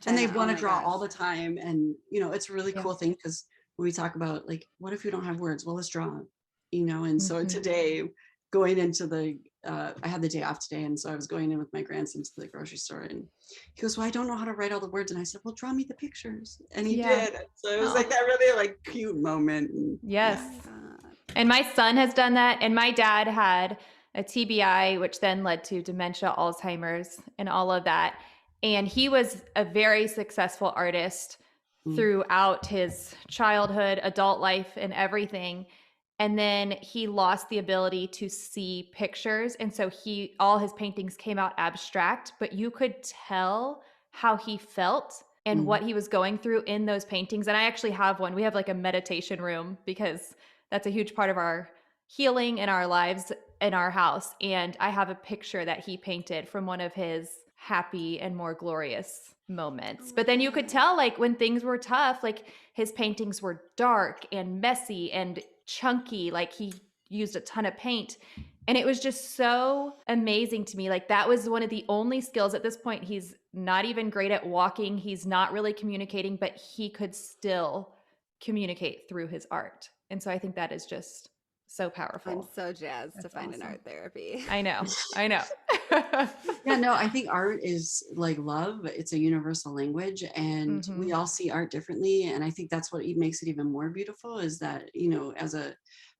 And they Jenna, oh want to my draw all gosh. the time. And, it's a really Yeah. cool thing because when we talk about like, what if we don't have words? Well, let's draw, And so Mhm. today, going into I had the day off today. And so I was going in with my grandson to the grocery store, and he goes, well, I don't know how to write all the words. And I said, well, draw me the pictures. And he Yeah. did. So it was Aw. like that really like cute moment. And, Yes. Oh my God. And my son has done that. And my dad had a TBI, which then led to dementia, Alzheimer's, and all of that. And he was a very successful artist Mm. throughout his childhood, adult life, and everything. And then he lost the ability to see pictures. And so all his paintings came out abstract, but you could tell how he felt and Mm. what he was going through in those paintings. And I actually have one. We have like a meditation room because that's a huge part of our healing in our lives in our house. And I have a picture that he painted from one of his happy and more glorious moments. But then you could tell, like, when things were tough, like his paintings were dark and messy and chunky. Like he used a ton of paint. And it was just so amazing to me. Like that was one of the only skills at this point. He's not even great at walking. He's not really communicating, but he could still communicate through his art. And so I think that is just so powerful. I'm so jazzed to That's find an awesome. art therapy. I know. Yeah, no, I think art is like love. It's a universal language, and Mhm. we all see art differently. And I think that's what makes it even more beautiful is that, as a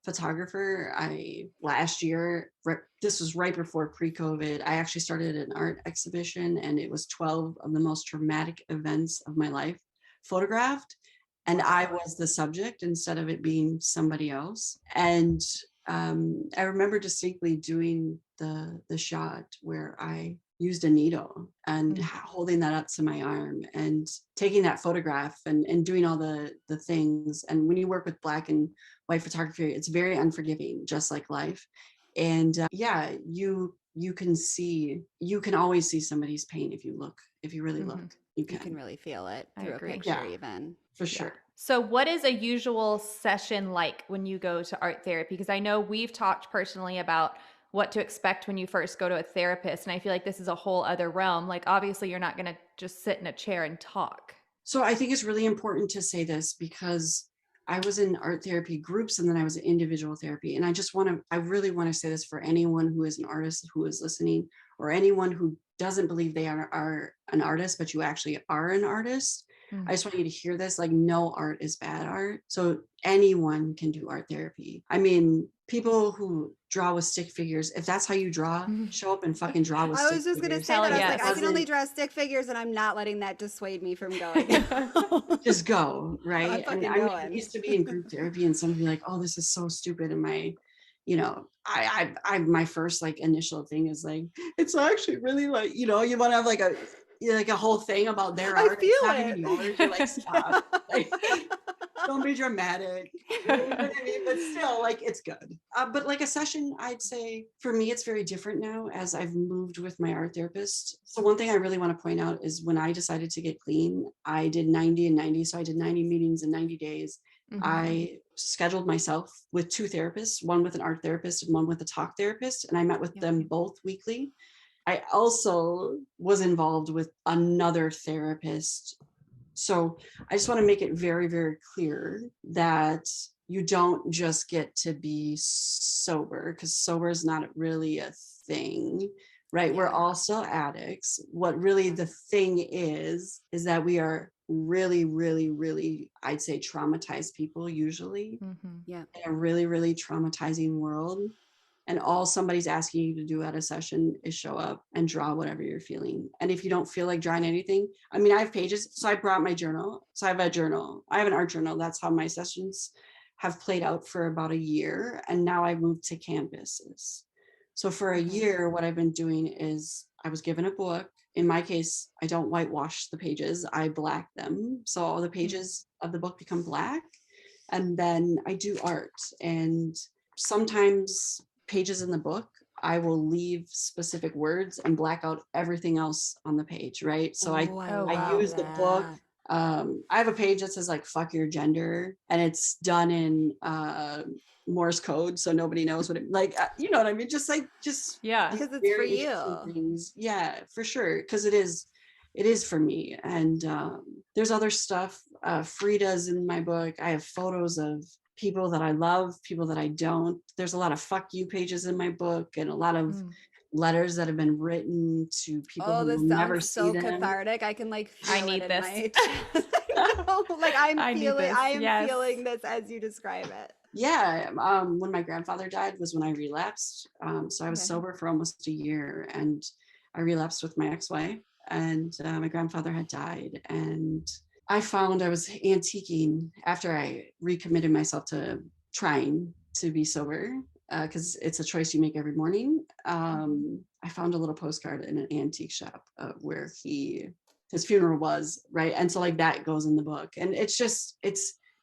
photographer, last year, this was right before pre-COVID, I actually started an art exhibition, and it was 12 of the most traumatic events of my life photographed. And I was the subject instead of it being somebody else. And I remember distinctly doing the shot where I used a needle and holding that up to my arm and taking that photograph and doing all the things. And when you work with black and white photography, it's very unforgiving, just like life. And you can always see somebody's pain if you really look. You You can can, really feel it I through a agree. picture, Yeah. even. for sure. So, what is a usual session like when you go to art therapy? Because I know we've talked personally about what to expect when you first go to a therapist. And I feel like this is a whole other realm. Like, obviously, you're not going to just sit in a chair and talk. So I think it's really important to say this because I was in art therapy groups and then I was in individual therapy. And I really want to say this for anyone who is an artist who is listening, or anyone who doesn't believe they are an artist, but you actually are an artist. I just want you to hear this, like no art is bad art. So anyone can do art therapy. I mean, people who draw with stick figures, if that's how you draw, show up and fucking draw with I stick was just going to figures. say Hell that. I was yes. like, I can only Doesn't- draw stick figures, and I'm not letting that dissuade me from going. Just go, right? I'm fucking And I mean, I going. used to be in group therapy and somebody like, oh, this is so stupid. And my first like initial thing is like, it's actually really like, you want to have like a whole thing about their I art. feel It's not it. even yours. You're like, stop. Like, don't be dramatic. You know what I mean? But still, like, it's good. But like a session, I'd say for me, it's very different now as I've moved with my art therapist. So one thing I really want to point out is when I decided to get clean, I did 90 and 90. So I did 90 meetings in 90 days. I scheduled myself with 2 therapists, one with an art therapist and one with a talk therapist. And I met with them both weekly. I also was involved with another therapist So I just want to make it very, very clear that you don't just get to be sober, because sober is not really a thing, right? We're all still addicts. What really the thing is that we are really, really, really, I'd say traumatized people usually in a really, really traumatizing world. And all somebody's asking you to do at a session is show up and draw whatever you're feeling. And if you don't feel like drawing anything, I mean, I have pages. So I brought my journal. So I have a journal. I have an art journal. That's how my sessions have played out for about a year. And now I moved to canvases. So for a year, what I've been doing is I was given a book. In my case, I don't whitewash the pages. I black them. So all the pages of the book become black. And then I do art. And sometimes pages in the book, I will leave specific words and black out everything else on the page, right? So I use the book. I have a page that says like, fuck your gender, and it's done in Morse code. So nobody knows what it, like, you know what I mean? Just because it's for you. Things. Yeah, for sure. Cause it is for me. And there's other stuff. Frida's in my book. I have photos of people that I love, people that I don't. There's a lot of fuck you pages in my book, and a lot of letters that have been written to people who will never see them. Oh, this sounds so cathartic. I can like feel I need it this. in my like I am feeling this as you describe it. Yeah. When my grandfather died was when I relapsed. So I was sober for almost a year, and I relapsed with my ex-wife, and my grandfather had died, and I found I was antiquing after I recommitted myself to trying to be sober, because it's a choice you make every morning. I found a little postcard in an antique shop where his funeral was, right? And so like that goes in the book, and it's just, it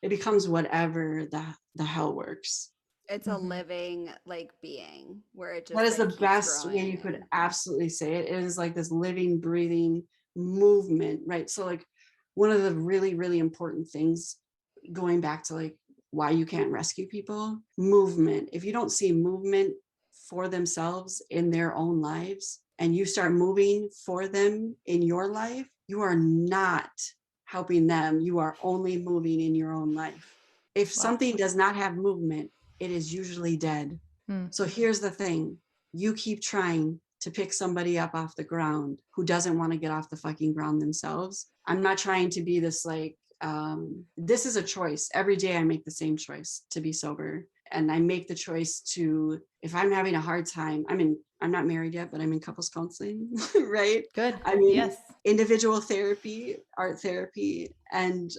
becomes whatever the hell works. It's a living like being where it just, that is like, the best way you could absolutely say it. It is like this living, breathing movement, right? So like, one of the really, really important things, going back to like why you can't rescue people, movement. If you don't see movement for themselves in their own lives, and you start moving for them in your life, you are not helping them. You are only moving in your own life. If something does not have movement, it is usually dead. So here's the thing. You keep trying to pick somebody up off the ground who doesn't want to get off the fucking ground themselves. I'm not trying to be this like, this is a choice. Every day I make the same choice to be sober. And I make the choice to, if I'm having a hard time, I'm not married yet, but I'm in couples counseling, right? Good. I mean, individual therapy, art therapy, and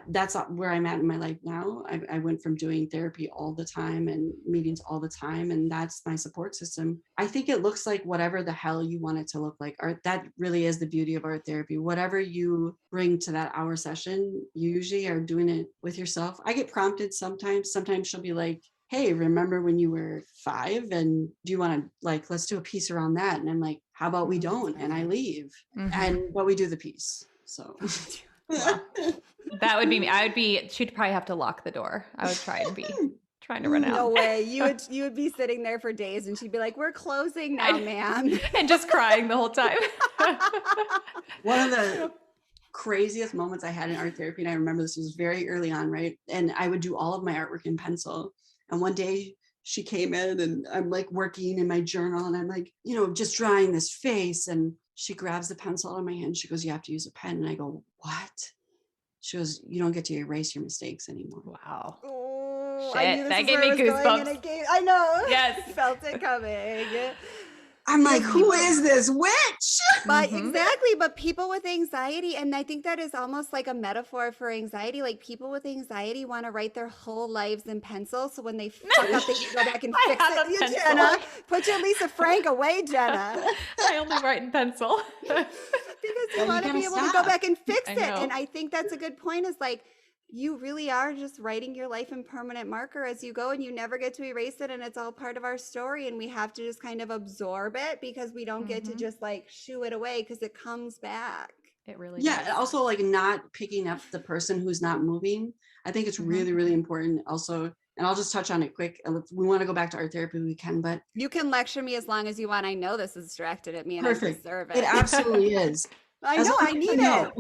that's where I'm at in my life now. I went from doing therapy all the time and meetings all the time, and that's my support system. I think it looks like whatever the hell you want it to look like. Art, that really is the beauty of art therapy. Whatever you bring to that hour session, you usually are doing it with yourself. I get prompted sometimes. Sometimes she'll be like, hey, remember when you were 5, and do you want to, like, let's do a piece around that? And I'm like, how about we don't? And I leave, but we do the piece. So wow. That would be me. She'd probably have to lock the door. I would try and be trying to run out. No way. You would be sitting there for days, and she'd be like, we're closing now, ma'am. And just crying the whole time. One of the craziest moments I had in art therapy, and I remember this was very early on, right? And I would do all of my artwork in pencil. And one day she came in, and I'm like working in my journal, and I'm like, just drawing this face. And she grabs the pencil out of my hand. She goes, you have to use a pen. And I go, what? She goes, you don't get to erase your mistakes anymore. Wow. Oh, shit, that gave me goosebumps. I know. Yes. Felt it coming. I'm like, who is this witch? But exactly, but people with anxiety, and I think that is almost like a metaphor for anxiety. Like, people with anxiety want to write their whole lives in pencil, so when they fuck up, they can go back and fix it. Jenna, put your Lisa Frank away, Jenna. I only write in pencil. Because you want to be able to go back and fix it. And I think that's a good point, is like, you really are just writing your life in permanent marker as you go, and you never get to erase it, and it's all part of our story, and we have to just kind of absorb it, because we don't get to just like shoo it away, because it comes back. It really does. Also, like, not picking up the person who's not moving. I think it's really, really important also. And I'll just touch on it quick. If we want to go back to art therapy, we can, but you can lecture me as long as you want. I know this is directed at me, and I deserve it. It absolutely is. I As know, long I as need you it. know.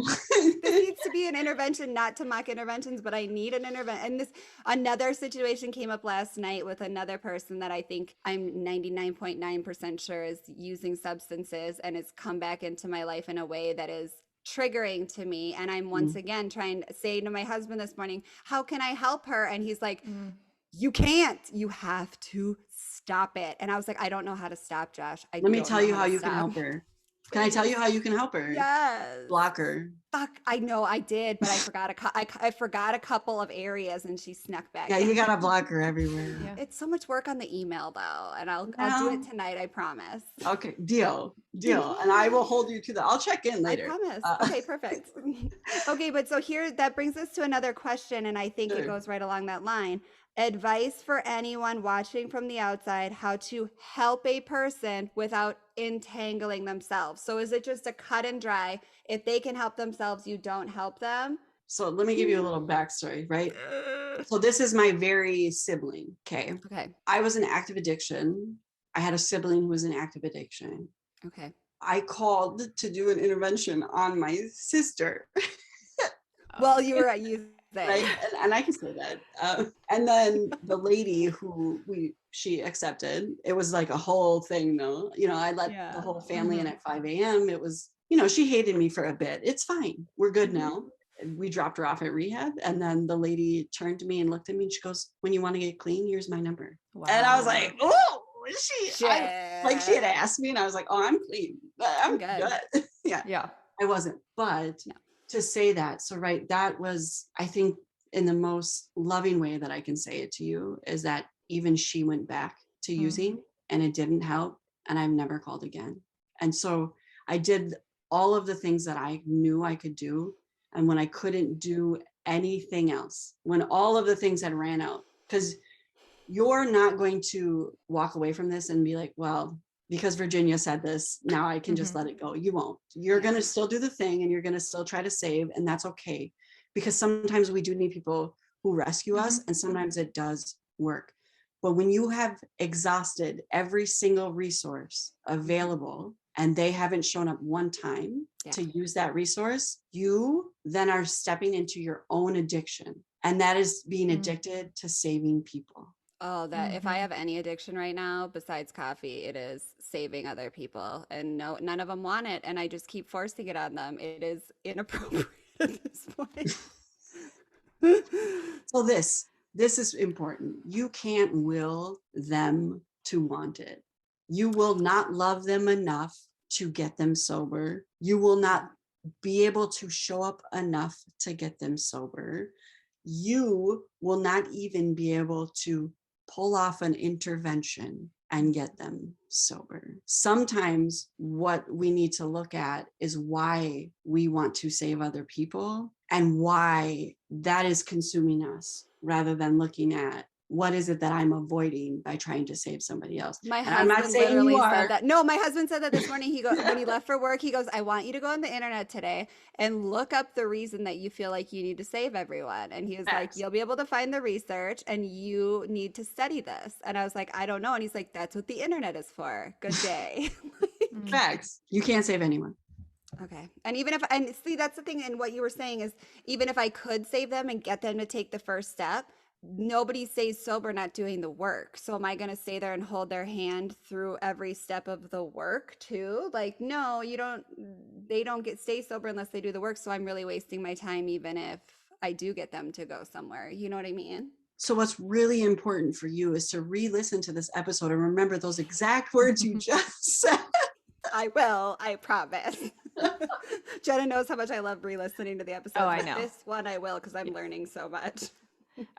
This needs to be an intervention, not to mock interventions, but I need an intervention. And this another situation came up last night with another person that I think I'm 99.9% sure is using substances and has come back into my life in a way that is triggering to me. And I'm once Mm. again trying to say to my husband this morning, how can I help her? And he's like, Mm. you can't. You have to stop it. And I was like, I don't know how to stop, Josh. I Let me don't tell know you how how to you can stop. help her. Can I tell you how you can help her? Yes. Block her. Fuck, I know I did, but I forgot I forgot a couple of areas, and she snuck back Yeah, in. you gotta block her everywhere. Yeah. It's so much work on the email though, and I'll do No. it tonight. I promise. Okay, deal. And I will hold you to that. I'll check in I later. promise. Okay, perfect. Okay, but so here that brings us to another question, and I think it Sure. goes right along that line. Advice for anyone watching from the outside, how to help a person without entangling themselves. So is it just a cut and dry? If they can help themselves, you don't help them? So let me give you a little backstory, right? So this is my very sibling. Okay. Okay. I was in active addiction. I had a sibling who was in active addiction. Okay. I called to do an intervention on my sister. Well, you were at you Right, and I can say that. And then the lady who she accepted. It was like a whole thing, though. I let Yeah. the whole family in at 5 a.m. It was, she hated me for a bit. It's fine. We're good now. We dropped her off at rehab, and then the lady turned to me and looked at me, and she goes, "When you want to get clean, here's my number." Wow. And I was like, "Oh, she had Shit. asked me, and I was like, "Oh, I'm clean. I'm good. good." Yeah. Yeah. I wasn't, but No. to say that, so right, that was, I think, in the most loving way that I can say it to you, is that even she went back to using and it didn't help, and I've never called again. And so I did all of the things that I knew I could do, and when I couldn't do anything else, when all of the things had ran out, because you're not going to walk away from this and be like, well, because Virginia said this, now I can just let it go. You won't. You're going to still do the thing, and you're going to still try to save, and that's okay. Because sometimes we do need people who rescue us, and sometimes it does work. But when you have exhausted every single resource available and they haven't shown up one time to use that resource, you then are stepping into your own addiction. And that is being addicted to saving people. Oh, that if I have any addiction right now besides coffee, it is saving other people, and no, none of them want it, and I just keep forcing it on them. It is inappropriate at this point. So this is important. You can't will them to want it. You will not love them enough to get them sober. You will not be able to show up enough to get them sober. You will not even be able to pull off an intervention and get them sober. Sometimes what we need to look at is why we want to save other people and why that is consuming us, rather than looking at what is it that I'm avoiding by trying to save somebody else. My And husband I'm not saying literally you said are. that. No, my husband said that this morning. He goes, when he left for work, he goes, I want you to go on the internet today and look up the reason that you feel like you need to save everyone. And he was like, you'll be able to find the research, and you need to study this. And I was like, I don't know. And he's like, that's what the internet is for. Good day. Facts. You can't save anyone. Okay. And even if, and see, that's the thing. And what you were saying is, even if I could save them and get them to take the first step, nobody stays sober not doing the work. So am I going to stay there and hold their hand through every step of the work too? Like, no, they don't stay sober unless they do the work. So I'm really wasting my time, even if I do get them to go somewhere. You know what I mean? So what's really important for you is to re-listen to this episode and remember those exact words you just said. I will. I promise. Jenna knows how much I love re-listening to the episode. Oh, I know. This one I will, because I'm learning so much.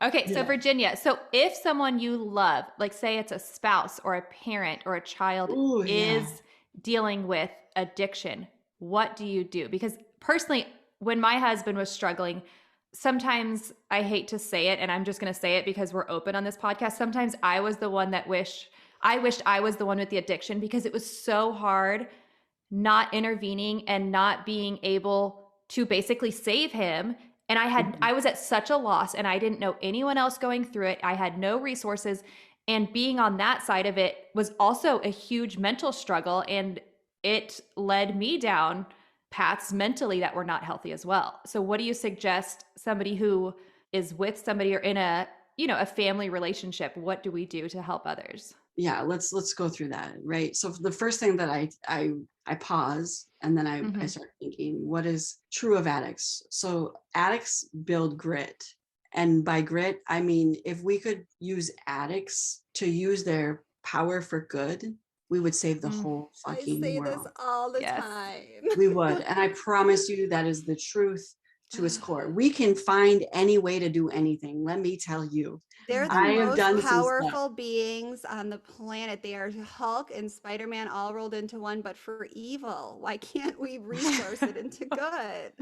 Okay, so Virginia, so if someone you love, like say it's a spouse or a parent or a child, is dealing with addiction, what do you do? Because personally, when my husband was struggling, sometimes I hate to say it, and I'm just going to say it because we're open on this podcast. Sometimes I was the one that wished I was the one with the addiction, because it was so hard not intervening and not being able to basically save him. And I was at such a loss, and I didn't know anyone else going through it. I had no resources, and being on that side of it was also a huge mental struggle. And it led me down paths mentally that were not healthy as well. So what do you suggest somebody who is with somebody or in a, a family relationship? What do we do to help others? Yeah, let's go through that, right? So the first thing that I pause, and then I start thinking, what is true of addicts? So addicts build grit. And by grit, I mean, if we could use addicts to use their power for good, we would save the whole I fucking say this world. all the Yes. time. We would. And I promise you that is the truth to its core. We can find any way to do anything. Let me tell you. They're the I have most done some stuff. powerful beings on the planet. They are Hulk and Spider-Man all rolled into one, but for evil. Why can't we resource it into good?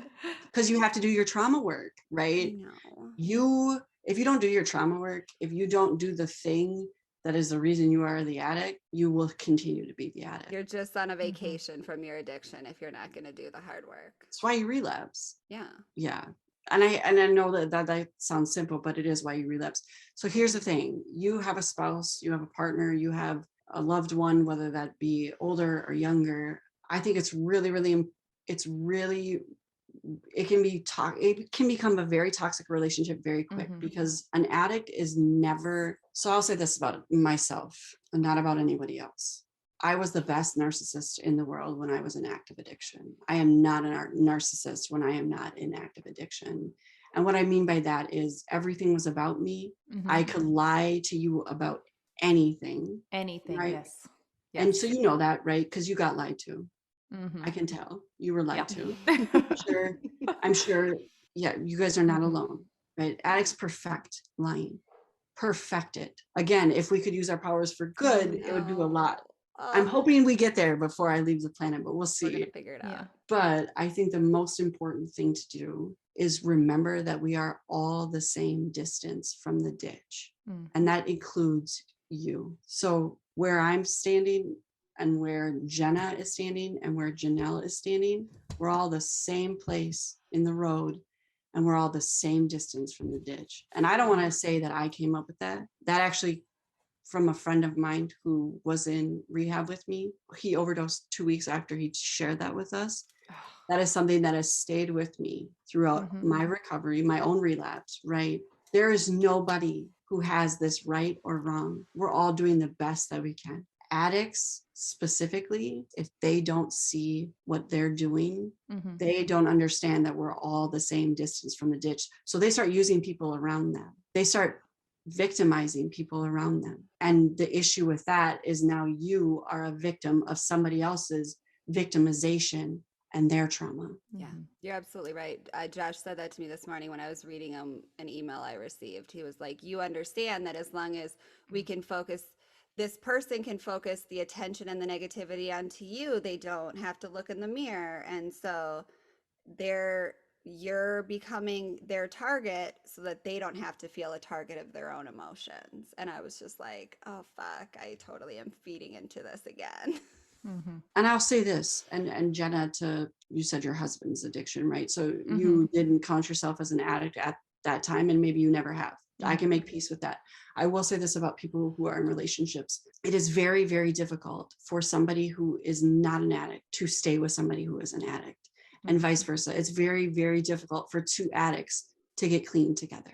Because you have to do your trauma work, I right? know. If you don't do your trauma work, if you don't do the thing that is the reason you are the addict, you will continue to be the addict. You're just on a vacation from your addiction if you're not going to do the hard work. That's why you relapse. Yeah. Yeah. And I know that sounds simple, but it is why you relapse. So here's the thing. You have a spouse, you have a partner, you have a loved one, whether that be older or younger. I think it can become a very toxic relationship very quick, because an addict is never. So I'll say this about myself and not about anybody else. I was the best narcissist in the world when I was in active addiction. I am not a narcissist when I am not in active addiction. And what I mean by that is everything was about me. I could lie to you about anything. Anything, right? yes. And so you know that, right? Because you got lied to. I can tell you were lied to. I'm sure. Yeah, you guys are not alone, right? Addicts perfect lying. Perfect it. Again, if we could use our powers for good, it would do a lot. I'm hoping we get there before I leave the planet, but we'll see. We're gonna figure it out. Yeah. But I think the most important thing to do is remember that we are all the same distance from the ditch. And that includes you. So where I'm standing and where Jenna is standing and where Janelle is standing, we're all the same place in the road, and we're all the same distance from the ditch. And I don't want to say that I came up with that. That actually from a friend of mine who was in rehab with me. He overdosed 2 weeks after he shared that with us. That is something that has stayed with me throughout my recovery, my own relapse, right? There is nobody who has this right or wrong. We're all doing the best that we can. Addicts specifically, if they don't see what they're doing, they don't understand that we're all the same distance from the ditch. So they start using people around them. They start victimizing people around them. And the issue with that is now you are a victim of somebody else's victimization and their trauma. Yeah, you're absolutely right. Josh said that to me this morning when I was reading an email I received. He was like, you understand that as long as we can focus, this person can focus the attention and the negativity onto you, they don't have to look in the mirror. And so you're becoming their target so that they don't have to feel a target of their own emotions. And I was just like, oh, fuck, I totally am feeding into this again. And I'll say this, and Jenna, you said your husband's addiction, right? So you didn't count yourself as an addict at that time, and maybe you never have. I can make peace with that. I will say this about people who are in relationships. It is very, very difficult for somebody who is not an addict to stay with somebody who is an addict. And vice versa. It's very, very difficult for two addicts to get clean together.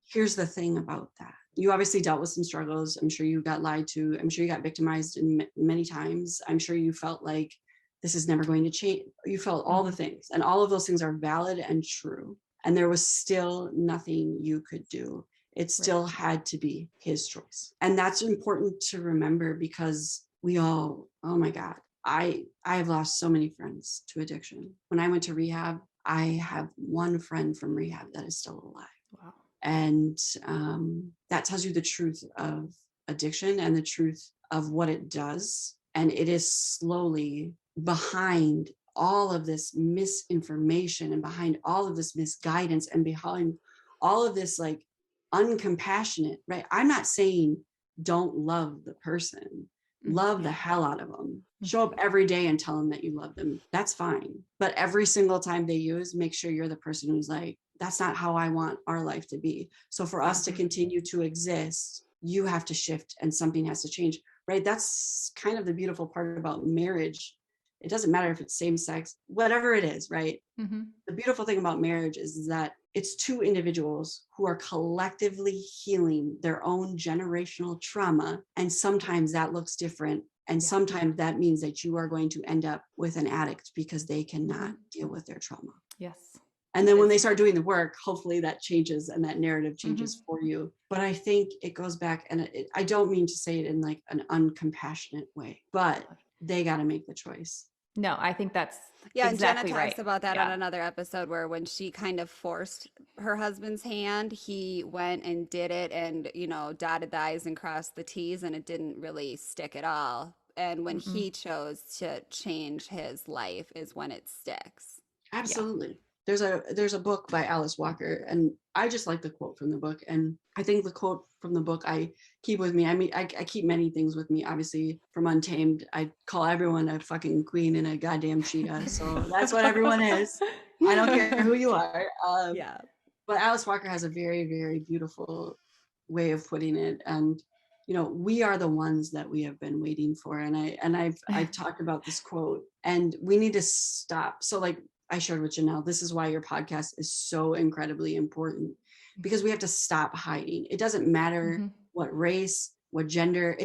Here's the thing about that. You obviously dealt with some struggles. I'm sure you got lied to. I'm sure you got victimized many times. I'm sure you felt like this is never going to change. You felt all the things, and all of those things are valid and true. And there was still nothing you could do. It still had to be his choice. And that's important to remember, because we all, oh my God, I have lost so many friends to addiction. When I went to rehab, I have one friend from rehab that is still alive. Wow. And that tells you the truth of addiction and the truth of what it does. And it is slowly behind all of this misinformation and behind all of this misguidance and behind all of this like uncompassionate, right? I'm not saying don't love the person. Love the hell out of them. Show up every day and tell them that you love them. That's fine. But every single time they use, make sure you're the person who's like, that's not how I want our life to be. So for us to continue to exist, you have to shift and something has to change, right? That's kind of the beautiful part about marriage It doesn't matter if it's same sex, whatever it is, right? Mm-hmm. The beautiful thing about marriage is that it's two individuals who are collectively healing their own generational trauma. And sometimes that looks different. And sometimes that means that you are going to end up with an addict because they cannot deal with their trauma. Yes. And then when they start doing the work, hopefully that changes and that narrative changes for you. But I think it goes back, and I don't mean to say it in like an uncompassionate way, but they got to make the choice. No, I think that's Yeah, exactly and Jenna talks right. about that on Yeah. another episode where when she kind of forced her husband's hand, he went and did it and, dotted the I's and crossed the T's, and it didn't really stick at all. And when he chose to change his life is when it sticks. Absolutely. There's a book by Alice Walker, and I just like the quote from the book. And I think the quote from the book I keep with me. I mean, I keep many things with me. Obviously, from Untamed, I call everyone a fucking queen and a goddamn cheetah. So that's what everyone is. I don't care who you are. But Alice Walker has a very, very beautiful way of putting it. And we are the ones that we have been waiting for. And I've talked about this quote, and we need to stop. So like I shared with Janelle, this is why your podcast is so incredibly important, because we have to stop hiding. It doesn't matter what race, what gender,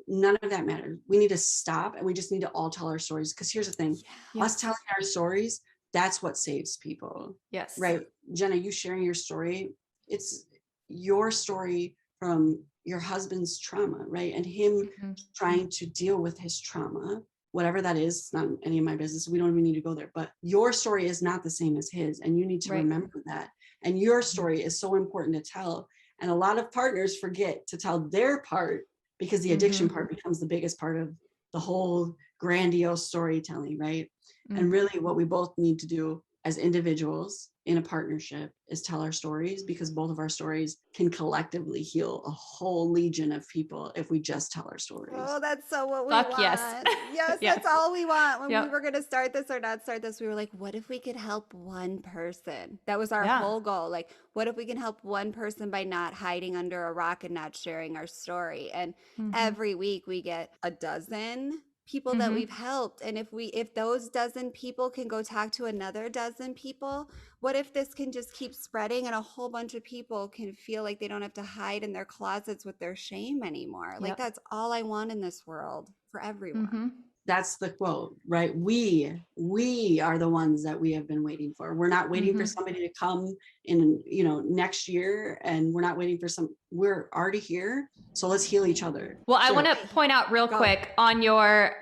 none of that matters. We need to stop, and we just need to all tell our stories. Because here's the thing, us telling our stories, that's what saves people. Yes. Right. Jenna, you sharing your story, it's your story from your husband's trauma, right? And him trying to deal with his trauma, whatever that is. It's not any of my business. We don't even need to go there, but your story is not the same as his. And you need to remember that. And your story is so important to tell. And a lot of partners forget to tell their part, because the addiction part becomes the biggest part of the whole grandiose storytelling, right? And really what we both need to do as individuals in a partnership is tell our stories, because both of our stories can collectively heal a whole legion of people if we just tell our stories. Oh, that's so what we want. Yes. Yes, that's all we want. When we were going to start this or not start this, we were like, what if we could help one person? That was our whole goal. Like, what if we can help one person by not hiding under a rock and not sharing our story? And every week we get a dozen people that we've helped. And if those dozen people can go talk to another dozen people, what if this can just keep spreading and a whole bunch of people can feel like they don't have to hide in their closets with their shame anymore? Like, that's all I want in this world for everyone. That's the quote, right? We are the ones that we have been waiting for. We're not waiting for somebody to come in, next year, and we're not waiting for we're already here. So let's heal each other. Well, I want to point out real quick on your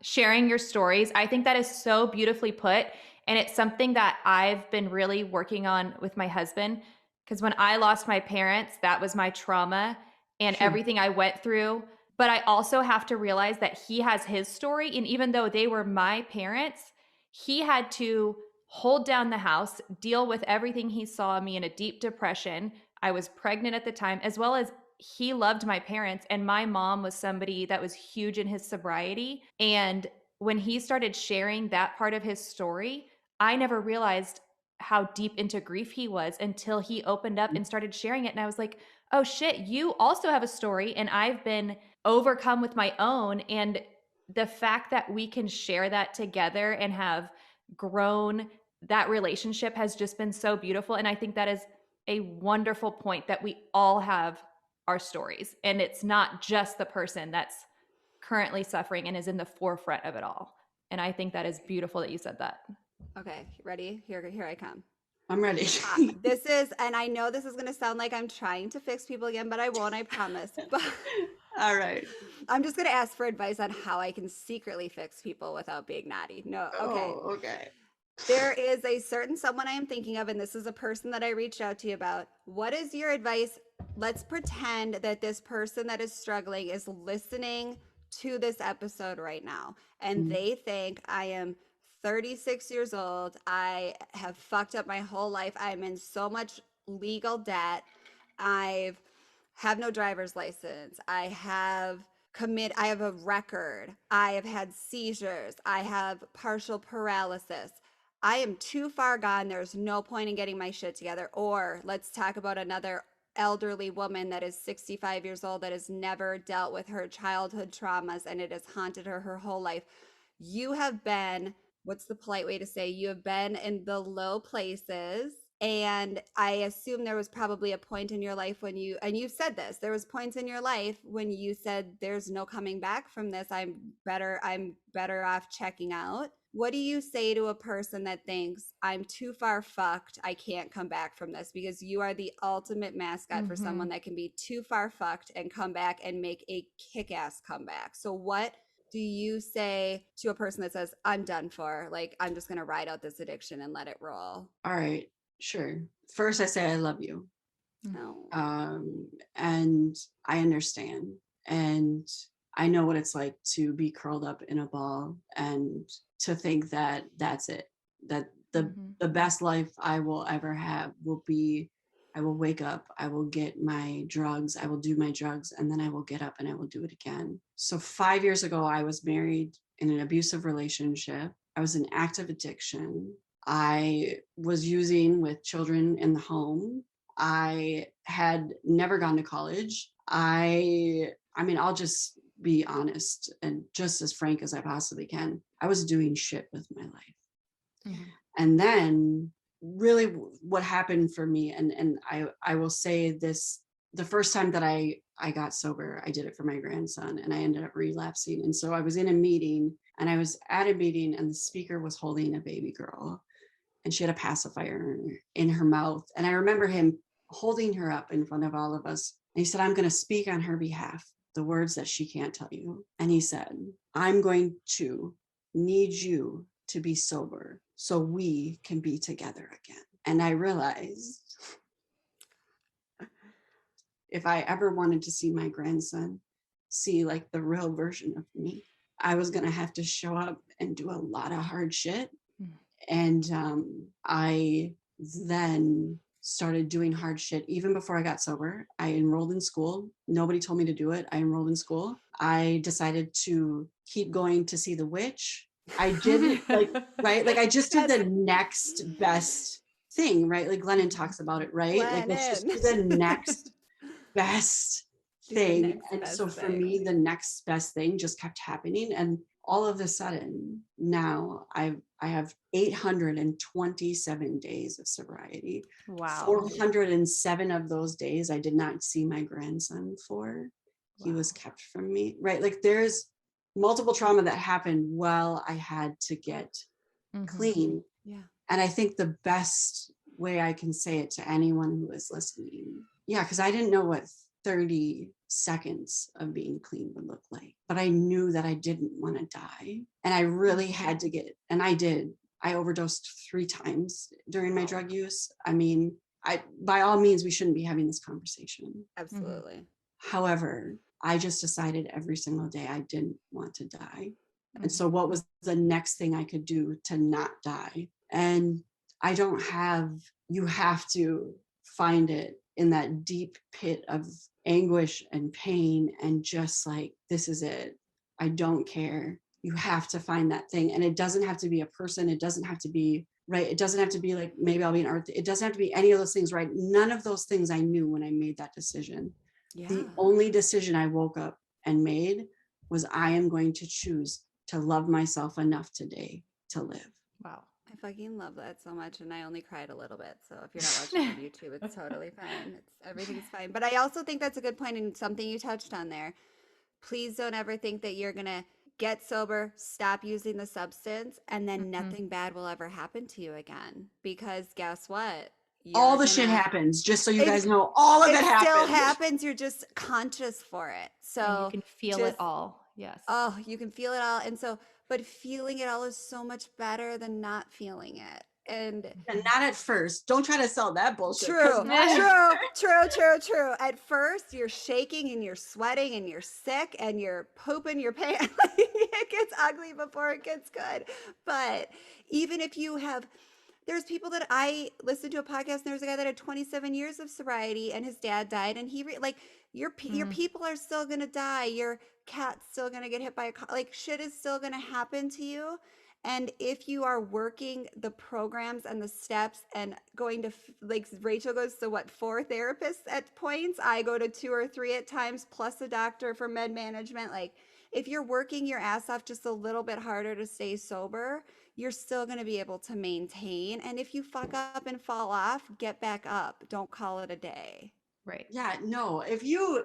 sharing your stories. I think that is so beautifully put. And it's something that I've been really working on with my husband, because when I lost my parents, that was my trauma and everything I went through. But I also have to realize that he has his story. And even though they were my parents, he had to hold down the house, deal with everything he saw me in a deep depression. I was pregnant at the time, as well as he loved my parents. And my mom was somebody that was huge in his sobriety. And when he started sharing that part of his story, I never realized how deep into grief he was until he opened up and started sharing it. And I was like, oh shit, you also have a story, and I've been overcome with my own. And the fact that we can share that together and have grown, that relationship has just been so beautiful. And I think that is a wonderful point, that we all have our stories, and it's not just the person that's currently suffering and is in the forefront of it all. And I think that is beautiful that you said that. Okay, ready? Here I come. I'm ready. And I know this is going to sound like I'm trying to fix people again, but I won't, I promise. But all right. I'm just going to ask for advice on how I can secretly fix people without being naughty. No, okay. Oh, okay. There is a certain someone I am thinking of, and this is a person that I reached out to you about. What is your advice? Let's pretend that this person that is struggling is listening to this episode right now, and they think I am 36 years old. I have fucked up my whole life. I'm in so much legal debt. I have no driver's license. I have a record. I have had seizures. I have partial paralysis. I am too far gone. There's no point in getting my shit together. Or let's talk about another elderly woman that is 65 years old that has never dealt with her childhood traumas, and it has haunted her whole life. you have been, what's the polite way to say, you have been in the low places. And I assume there was probably a point in your life when you, and you've said this, there was points in your life when you said, there's no coming back from this. I'm better off checking out. What do you say to a person that thinks, I'm too far fucked, I can't come back from this? Because you are the ultimate mascot for someone that can be too far fucked and come back and make a kick-ass comeback. So what do you say to a person that says, I'm done for, like, I'm just going to ride out this addiction and let it roll? All right, sure. First, I say I love you. No. And I understand. And I know what it's like to be curled up in a ball and to think that that's it, that the best life I will ever have will be, I will wake up, I will get my drugs, I will do my drugs, and then I will get up and I will do it again. So 5 years ago, I was married in an abusive relationship. I was in active addiction. I was using with children in the home. I had never gone to college. I mean, I'll just be honest and just as frank as I possibly can. I was doing shit with my life. And then really what happened for me, and I will say this, the first time that I got sober, I did it for my grandson and I ended up relapsing. And so I was in a meeting and I was at a meeting and the speaker was holding a baby girl and she had a pacifier in her mouth. And I remember him holding her up in front of all of us. And he said, I'm going to speak on her behalf, the words that she can't tell you. And he said, I'm going to need you to be sober so we can be together again. And I realized if I ever wanted to see my grandson see like the real version of me, I was going to have to show up and do a lot of hard shit. And I then started doing hard shit even before I got sober. I enrolled in school. Nobody told me to do it. I enrolled in school. I decided to keep going to see the witch. I did right? Like I just did the next best thing, right? Like Glennon talks about it, right? Like let's just do the next best thing. And so for me, the next best thing just kept happening. And all of a sudden now I have 827 days of sobriety. Wow. 407 of those days I did not see my grandson for. Wow. He was kept from me, right? Like there's multiple trauma that happened while I had to get clean. Yeah. And I think the best way I can say it to anyone who is listening, because I didn't know what 30 seconds of being clean would look like, but I knew that I didn't want to die. And I really had to get, and I did. I overdosed 3 times during my drug use. I mean, by all means, we shouldn't be having this conversation. Absolutely. However, I just decided every single day I didn't want to die. And so what was the next thing I could do to not die? And you have to find it in that deep pit of anguish and pain and just like, this is it. I don't care. You have to find that thing. And it doesn't have to be a person. It doesn't have to be, right? It doesn't have to be like, maybe I'll be an art. It doesn't have to be any of those things, right? None of those things I knew when I made that decision. Yeah. The only decision I woke up and made was I am going to choose to love myself enough today to live. Wow. I fucking love that so much. And I only cried a little bit. So if you're not watching on YouTube, it's totally fine. Everything's fine. But I also think that's a good point and something you touched on there. Please don't ever think that you're going to get sober, stop using the substance, and then nothing bad will ever happen to you again. Because guess what? All the shit happens, just so you guys know. All of it happens. It still happens. You're just conscious for it. So and you can feel it all. Yes. Oh, you can feel it all. And so, but feeling it all is so much better than not feeling it. And not at first. Don't try to sell that bullshit. True. At first, you're shaking and you're sweating and you're sick and you're pooping your pants. It gets ugly before it gets good. But even if you have, there's people that I listened to a podcast and there was a guy that had 27 years of sobriety and his dad died and your people are still going to die. Your cat's still going to get hit by a car. Like shit is still going to happen to you. And if you are working the programs and the steps and going to, like Rachel goes to 4 therapists at points, I go to 2 or 3 at times, plus a doctor for med management. Like if you're working your ass off just a little bit harder to stay sober, you're still going to be able to maintain. And if you fuck up and fall off, get back up. Don't call it a day. Right. Yeah, no, if you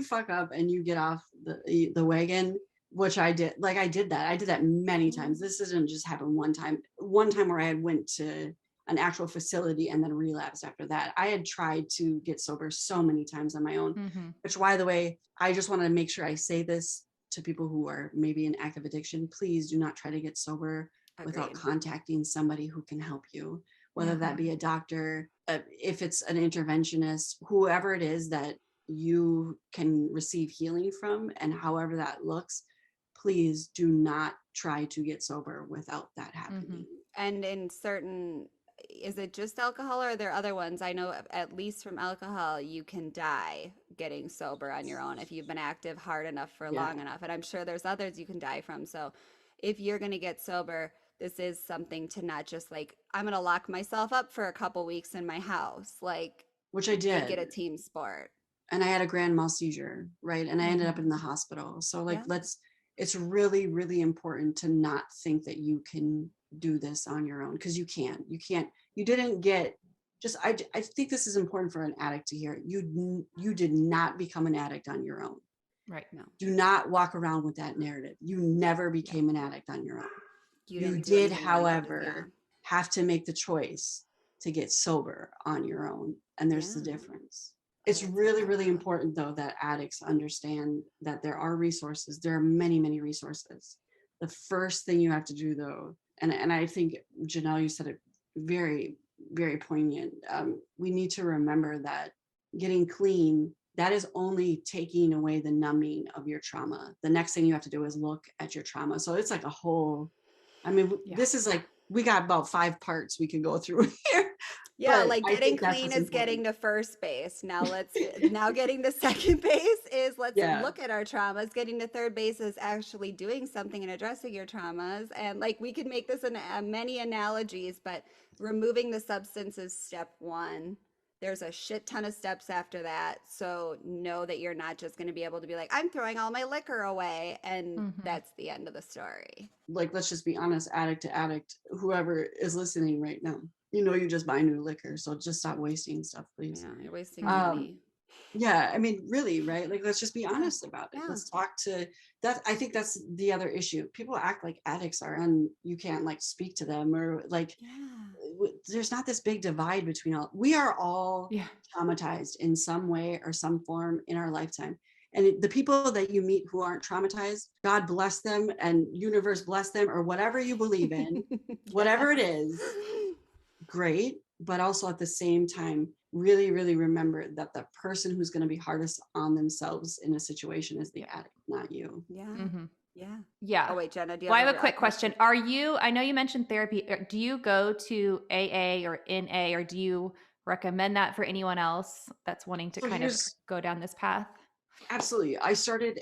fuck up and you get off the wagon, which I did, like I did that many times. This didn't just happen one time where I had went to an actual facility and then relapsed after that. I had tried to get sober so many times on my own, Mm-hmm. which, by the way, I just want to make sure I say this to people who are maybe in active addiction. Please do not try to get sober without Agreed. contacting somebody who can help you, whether Yeah. that be a doctor, if it's an interventionist, whoever it is that you can receive healing from, and however that looks, please do not try to get sober without that happening. And in certain, is it just alcohol or are there other ones? I know at least from alcohol, you can die getting sober on your own if you've been active hard enough for Yeah. long enough. And I'm sure there's others you can die from. So if you're going to get sober, this is something to not just like, I'm going to lock myself up for a couple weeks in my house. Like, Which I make it a did. team sport. And I had a grand mal seizure, right? And I ended up in the hospital. So like, Yeah. it's really, really important to not think that you can do this on your own, because you didn't get just, I think this is important for an addict to hear. You did not become an addict on your own. Right. No, Do not walk around with that narrative. You never became an addict on your own. you You didn't do did, anything however, have to make the choice to get sober on your own. And there's the Yeah. difference. It's really, really important, though, that addicts understand that there are resources. There are many, many resources. The first thing you have to do, though, and I think, Janelle, you said it very, very poignant. We need to remember that getting clean, that is only taking away the numbing of your trauma. The next thing you have to do is look at your trauma. So it's like a whole, I mean, this is like, we got about 5 parts we can go through here. Yeah, But like I getting think that's clean what's is getting important. to first base. Now getting to second base is let's Yeah. look at our traumas. Getting to third base is actually doing something and addressing your traumas. And like we could make this in many analogies, but removing the substance is step one. There's a shit ton of steps after that. So know that you're not just going to be able to be like, I'm throwing all my liquor away. And that's the end of the story. Like, let's just be honest, addict to addict, whoever is listening right now, you just buy new liquor. So just stop wasting stuff, please. Yeah, you're wasting money. Yeah, I mean, really, right? Like, let's just be honest about it. Yeah. Let's talk to that. I think that's the other issue. People act like addicts are, and you can't like speak to them, or like, there's not this big divide between all. We are all traumatized in some way or some form in our lifetime. And the people that you meet who aren't traumatized, God bless them and universe bless them, or whatever you believe in, whatever it is, great. But also at the same time, really, really remember that the person who's going to be hardest on themselves in a situation is the addict, not you. Yeah. Oh wait, Jenna, do you I have a quick question. I know you mentioned therapy. Do you go to AA or NA, or do you recommend that for anyone else that's wanting to kind of go down this path? Absolutely. I started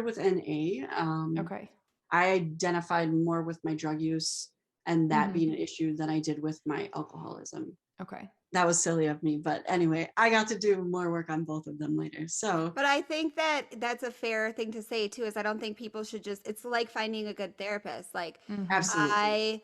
with NA. Okay. I identified more with my drug use and that being an issue than I did with my alcoholism. Okay. That was silly of me, but anyway, I got to do more work on both of them later. So, but I think that that's a fair thing to say too, is I don't think people should just, it's like finding a good therapist. Like absolutely.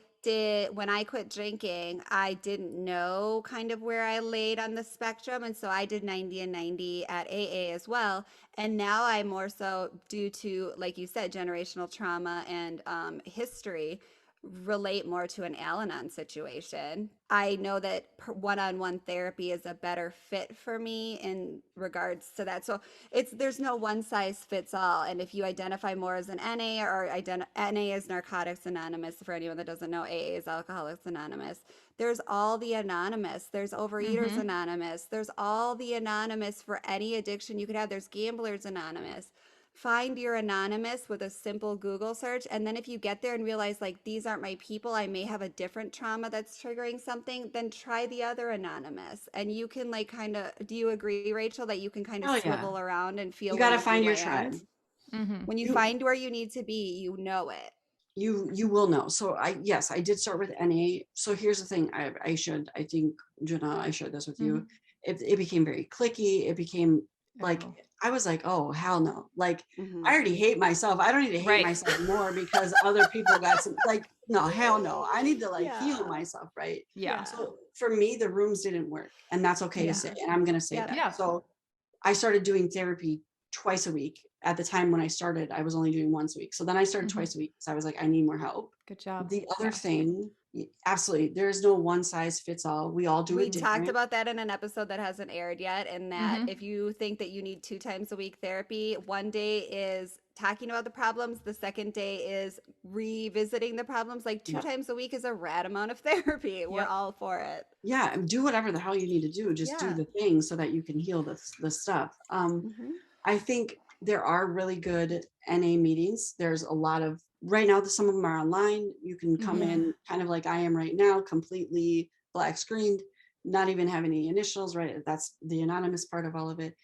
when I quit drinking, I didn't know kind of where I laid on the spectrum. And so I did 90 and 90 at AA as well. And now I more so, due to, like you said, generational trauma and history, relate more to an Al-Anon situation. I know that one-on-one therapy is a better fit for me in regards to that. So there's no one size fits all. And if you identify more as an NA, or NA is Narcotics Anonymous, for anyone that doesn't know, AA is Alcoholics Anonymous. There's all the anonymous. There's Overeaters Anonymous. There's all the anonymous for any addiction you could have. There's Gamblers Anonymous. Find your anonymous with a simple Google search. And then if you get there and realize like, these aren't my people, I may have a different trauma that's triggering something, then try the other anonymous. And you can like kind of, do you agree, Rachel, that you can kind of swivel around and feel? You got to find your tribe. When you find where you need to be, you know it. You will know. So I did start with NA. So here's the thing. I think, Jenna, I shared this with you. It became very cliquey. It became like, I was like, oh, hell no. Like, Mhm. I already hate myself. I don't need to hate Right. myself more because other people got some, like, no, hell no. I need to like heal Yeah. myself, right? Yeah. So for me, the rooms didn't work. And that's okay Yeah. to say. And I'm going to say Yep. that. Yeah. So I started doing therapy twice a week. At the time when I started, I was only doing once a week. So then I started Mhm. twice a week. So I was like, I need more help. Good job. The other Yeah. thing, absolutely, there's no one size fits all. We all do We it talked different. about that in an episode that hasn't aired yet, and that Mhm. if you think that you need 2 times a week therapy, one day is talking about the problems, the second day is revisiting the problems. Like two Yeah. times a week is a rad amount of therapy. We're Yep. all for it. Yeah, and do whatever the hell you need to do. Just do Yeah. the thing so that you can heal the stuff. Hmm. I think there are really good NA meetings. There's a lot of right now. Some of them are online. You can come Mhm. in kind of like I am right now, completely black screened, not even have any initials. Right, that's the anonymous part of all of it.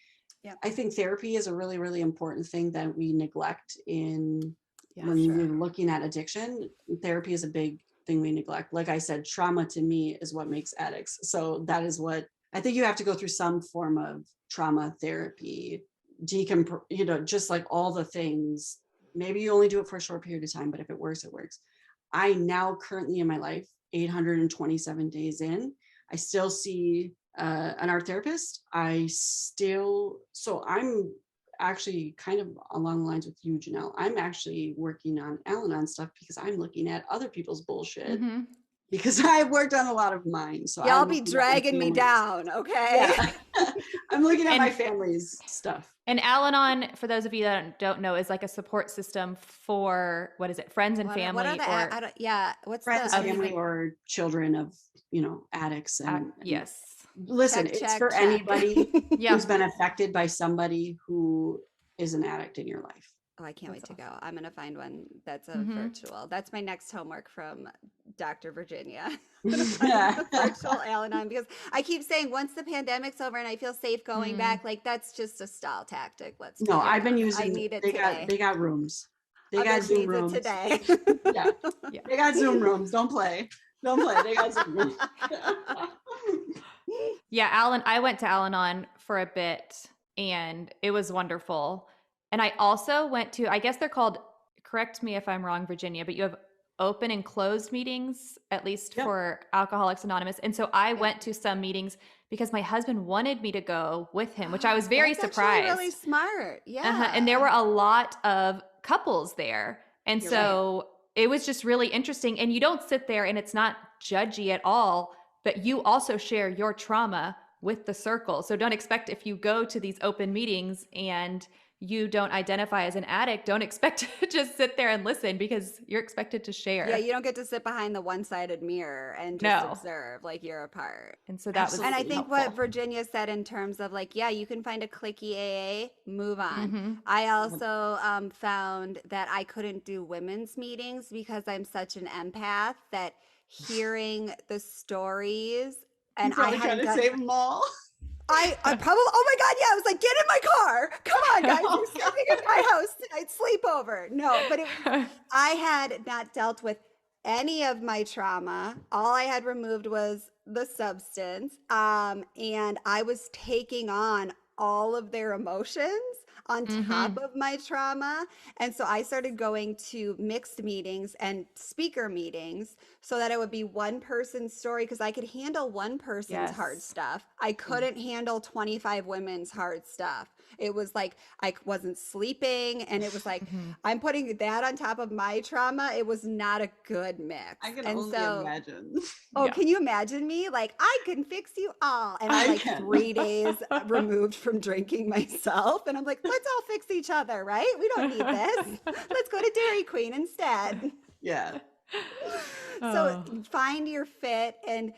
Yep. I think therapy is a really, really important thing that we neglect Yeah, when sure. we're looking at addiction. Therapy is a big thing we neglect. Like I said, trauma to me is what makes addicts. So that is what I think you have to go through some form of trauma therapy, just like all the things. Maybe you only do it for a short period of time, but if it works, it works. I now currently in my life, 827 days in, I still see an art therapist. So I'm actually kind of along the lines with you, Janelle. I'm actually working on Al-Anon stuff because I'm looking at other people's bullshit Mhm. because I've worked on a lot of mine. So Y'all I'm be looking at my dragging me family's. down, okay? Yeah. I'm looking at my And family's stuff. and Al-Anon, for those of you that don't know, is like a support system for what is it, friends and What are family, the or I don't, yeah? What's the? Friends, I don't family, even or children of, addicts. And yes, listen, check it's check for check. anybody yeah, who's been affected by somebody who is an addict in your life. Oh, I can't that's wait to go. awesome. I'm gonna find one that's a Mhm. virtual. That's my next homework from Dr. Virginia. I'm gonna find a virtual Al-Anon because I keep saying once the pandemic's over and I feel safe going Mm, back, like that's just a stall tactic. Let's be No, I've been honest. I using, need it they got today. rooms. They A got bitch Zoom needs it rooms. today. Yeah. yeah. They got Zoom rooms. Don't play. Don't play. They got Zoom rooms. Yeah, I went to Al-Anon for a bit and it was wonderful. And I also went to, I guess they're called, correct me if I'm wrong, Virginia, but you have open and closed meetings, at least Yep. for Alcoholics Anonymous. And so I Yep. went to some meetings because my husband wanted me to go with him, which I was very That's actually surprised. really smart. And there were Yeah. a lot of couples there. And You're so it was just really interesting. And you don't sit there and it's not judgy at all, but you also share your trauma with the circle. So don't expect, if you go to these open meetings and you don't identify as an addict, don't expect to just sit there and listen because you're expected to Yeah, share. you don't get to sit behind the one-sided mirror and just No. observe like you're a part. And so that was And I Absolutely. think helpful. what Virginia said in terms of like, yeah, you can find a clicky AA, move on. Mm-hmm. I also found that I couldn't do women's meetings because I'm such an empath that hearing the stories You're and I probably trying hadn't to done. save them all. I probably, oh my God, yeah. I was like, get in my car. Come on, guys. You're sleeping in my house tonight. Sleepover. No, but I had not dealt with any of my trauma. All I had removed was the substance. And I was taking on all of their emotions on top Mm-hmm. of my trauma. And so I started going to mixed meetings and speaker meetings so that it would be one person's story because I could handle one person's hard Yes. stuff. I couldn't handle 25 women's hard stuff. It was like I wasn't sleeping, and it was like Mm-hmm. I'm putting that on top of my trauma. It was not a good mix. I can And only so, imagine. oh, Yeah. can you imagine me? Like, I can fix you all. And I'm I like can. 3 days removed from drinking myself. And I'm like, let's all fix each other, right? We don't need this. Let's go to Dairy Queen instead. Yeah. So Oh. find your fit, and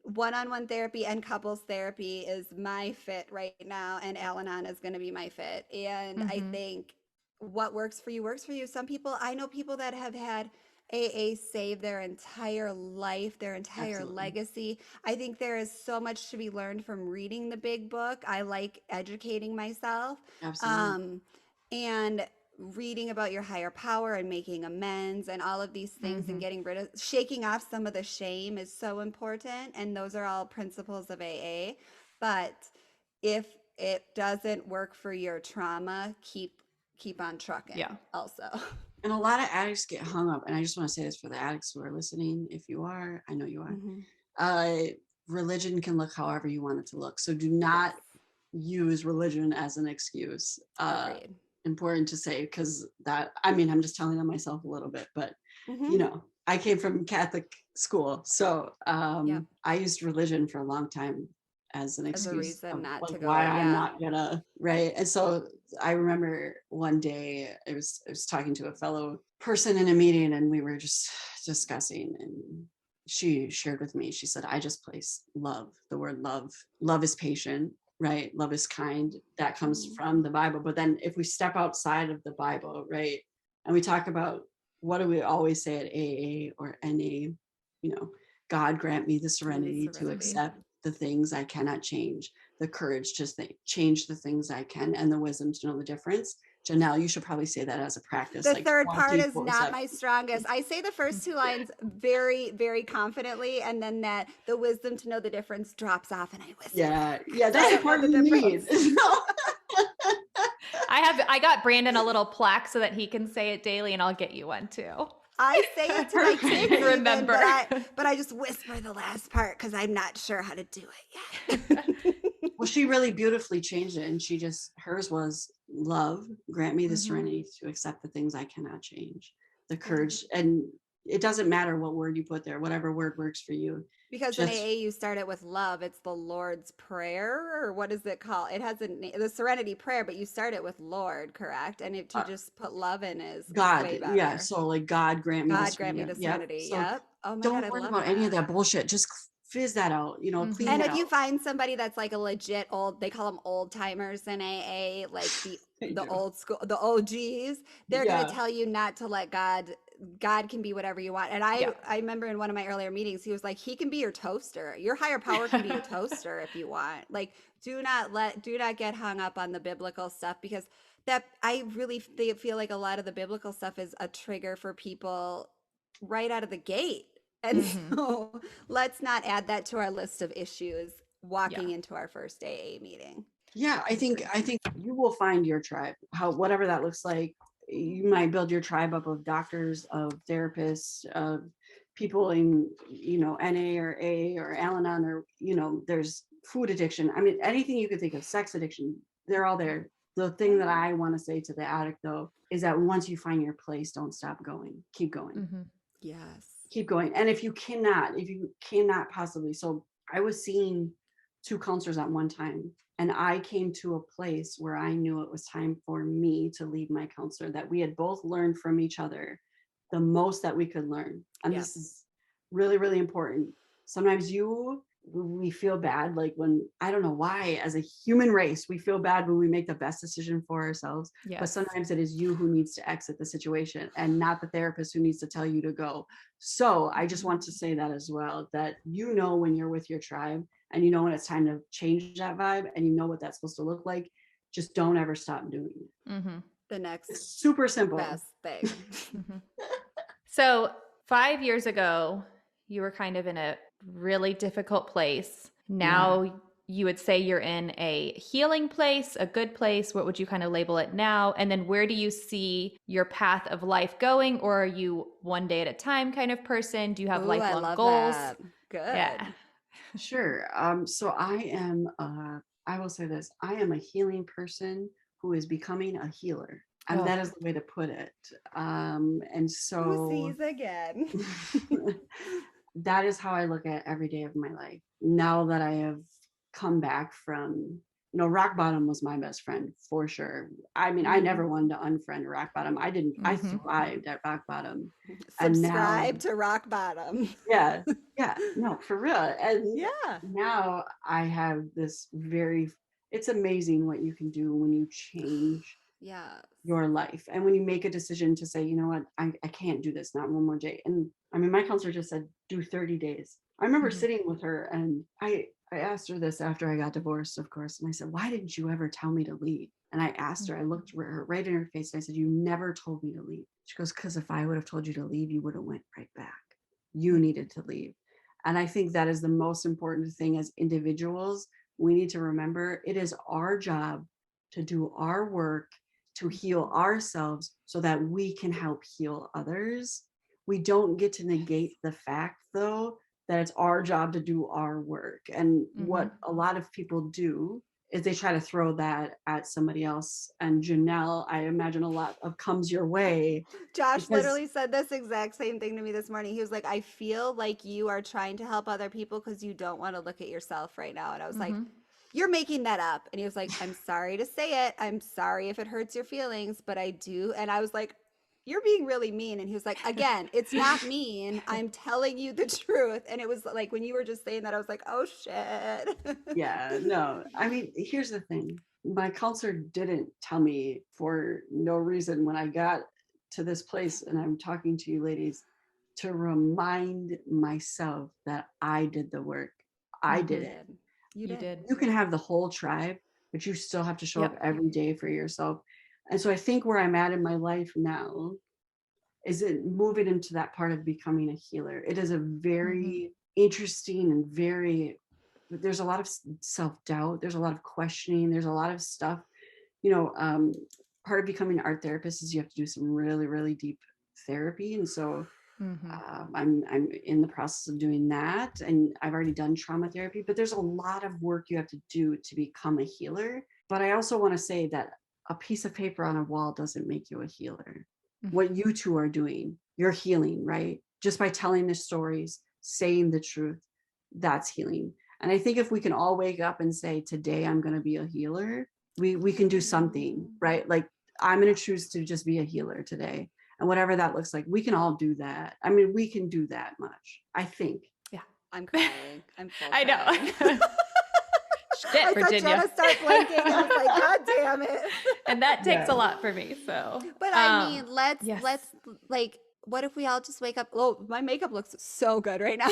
one-on-one therapy and couples therapy is my fit right now, and Al-Anon is going to be my fit. And I Mm-hmm. think what works for you works for you. Some people, I know people that have had AA save their entire life, their entire Absolutely. legacy. I think there is so much to be learned from reading the big book. I like educating myself. Absolutely. And reading about your higher power and making amends and all of these things Mm-hmm. and getting rid of shaking off some of the shame is so important, and those are all principles of AA. But if it doesn't work for your trauma, keep on trucking. Yeah. Also. And a lot of addicts get hung up. And I just want to say this for the addicts who are listening. If you are, I know you are. Mhm. Religion can look however you want it to look. So do not use religion as an excuse. Agreed. Important to say, because that, I mean, I'm just telling on myself a little bit, but Mhm. you know, I came from Catholic school. So Yep. I used religion for a long time as an As a excuse reason of not like to go. why I'm Yeah. not gonna, right? And so I remember one day I was talking to a fellow person in a meeting, and we were just discussing, and she shared with me, she said, I just place love, the word love. Love is patient, right? Love is kind. That comes Mhm. from the Bible. But then if we step outside of the Bible, right, and we talk about, what do we always say at AA or NA, you know, God grant me the serenity to serenity. accept the things I cannot change, the courage to change the things I can, and the wisdom to know the difference. Janelle, you should probably say that as a practice. The Like third part is 24/7. not my strongest. I say the first two lines very, very confidently, and then that the wisdom to know the difference drops off, and I whisper. Yeah, that's the part the you need. difference. I got Brandon a little plaque so that he can say it daily, and I'll get you one too. I say it to my kids, even, Remember. but I just whisper the last part because I'm not sure how to do it yet. Well, she really beautifully changed it, and hers was love, grant me the Mhm. serenity to accept the things I cannot change, the courage, and it doesn't matter what word you put there, whatever word works for you. Because in AA you start it with love. It's the Lord's Prayer, or what is it called? It has the Serenity Prayer, but you start it with Lord, correct? And to just put love in is God, way better. yeah. So like, God grant me God grant me the Yep. serenity. So Yep. Oh my God, don't I worry love about any of that. that bullshit. Just fizz that out, clean And it if you out. find somebody that's like a legit old, they call them old timers in AA, like They the do. old school, the OGs, they're Yeah. gonna tell you not to let God can be whatever you want. And I remember in one of my earlier meetings, he was like, he can be your toaster. Your higher power can be your toaster if you want. Like, do not get hung up on the biblical stuff, because that, I really feel like a lot of the biblical stuff is a trigger for people right out of the gate. And so let's not add that to our list of issues walking into our first AA meeting. Yeah, I think you will find your tribe, whatever that looks like. You might build your tribe up of doctors, of therapists, of people in, NA or A or Al-Anon, or, there's food addiction. I mean, anything you could think of, sex addiction, they're all there. The thing that I want to say to the addict, though, is that once you find your place, don't stop going. Keep going. Yes. Keep going. And if you cannot possibly, so I was seeing 2 counselors at one time, and I came to a place where I knew it was time for me to leave my counselor, that we had both learned from each other the most that we could learn. And this is really, really important. Sometimes we feel bad, like when, I don't know why, as a human race, we feel bad when we make the best decision for ourselves. Yes. But sometimes it is you who needs to exit the situation, and not the therapist who needs to tell you to go. So I just want to say that as well, that when you're with your tribe, and when it's time to change that vibe, and what that's supposed to look like, just don't ever stop doing it. The next It's super simple. best thing. So 5 years ago, you were kind of in a really difficult place. Now you would say you're in a healing place, a good place. What would you kind of label it now? And then where do you see your path of life going? Or are you one day at a time kind of person? Do you have lifelong goals? That. Good. Yeah. Sure. So I will say this, I am a healing person who is becoming a healer. And that is the way to put it. And so Oopsies again. that is how I look at every day of my life. Now that I have come back from, rock bottom was my best friend for sure. I mean, I never wanted to unfriend rock bottom. I didn't, I thrived at rock bottom. Subscribe to rock bottom. Yeah. No, for real. And Yeah. now I have this it's amazing what you can do when you change your life. And when you make a decision to say, you know what, I can't do this, not one more day. And I mean, my counselor just said, do 30 days. I remember sitting with her, and I asked her this after I got divorced, of course. And I said, why didn't you ever tell me to leave? And I asked her, I looked her right in her face, and I said, you never told me to leave. She goes, because if I would have told you to leave, you would have went right back. You needed to leave. And I think that is the most important thing as individuals. we need to remember it is our job to do our work, to heal ourselves so that we can help heal others. We don't get to negate the fact, though, that it's our job to do our work. And what a lot of people do is they try to throw that at somebody else. And Janelle, I imagine a lot of comes your way. Josh Because literally said this exact same thing to me this morning. He was like, I feel like you are trying to help other people because you don't want to look at yourself right now. And I was like, you're making that up. And he was like, I'm sorry to say it. I'm sorry if it hurts your feelings, but I do. And I was like, you're being really mean. And he was like, again, it's not mean. I'm telling you the truth. And it was like, when you were just saying that, I was like, oh shit. yeah, no, I mean, here's the thing. My counselor didn't tell me for no reason when I got to this place, and I'm talking to you ladies, to remind myself that I did the work. I did it. You did. You can have the whole tribe, but you still have to show up every day for yourself. And so I think where I'm at in my life now is it moving into that part of becoming a healer. It is a very interesting and there's a lot of self-doubt. There's a lot of questioning. There's a lot of stuff, part of becoming an art therapist is you have to do some really, really deep therapy. And so I'm in the process of doing that, and I've already done trauma therapy, but there's a lot of work you have to do to become a healer. But I also want to say that a piece of paper on a wall doesn't make you a healer. What you two are doing, you're healing, right? Just by telling the stories, saying the truth, that's healing. And I think if we can all wake up and say, today I'm going to be a healer, we can do something, right? Like, I'm going to choose to just be a healer today. And whatever that looks like, we can all do that. I mean, we can do that much, I think. Yeah. I'm crying. I'm full I know. Shit, I Virginia. thought Jenna start blanking. I was like, God damn it. And that takes a lot for me. So, But I mean, let's like, what if we all just wake up? Oh, my makeup looks so good right now.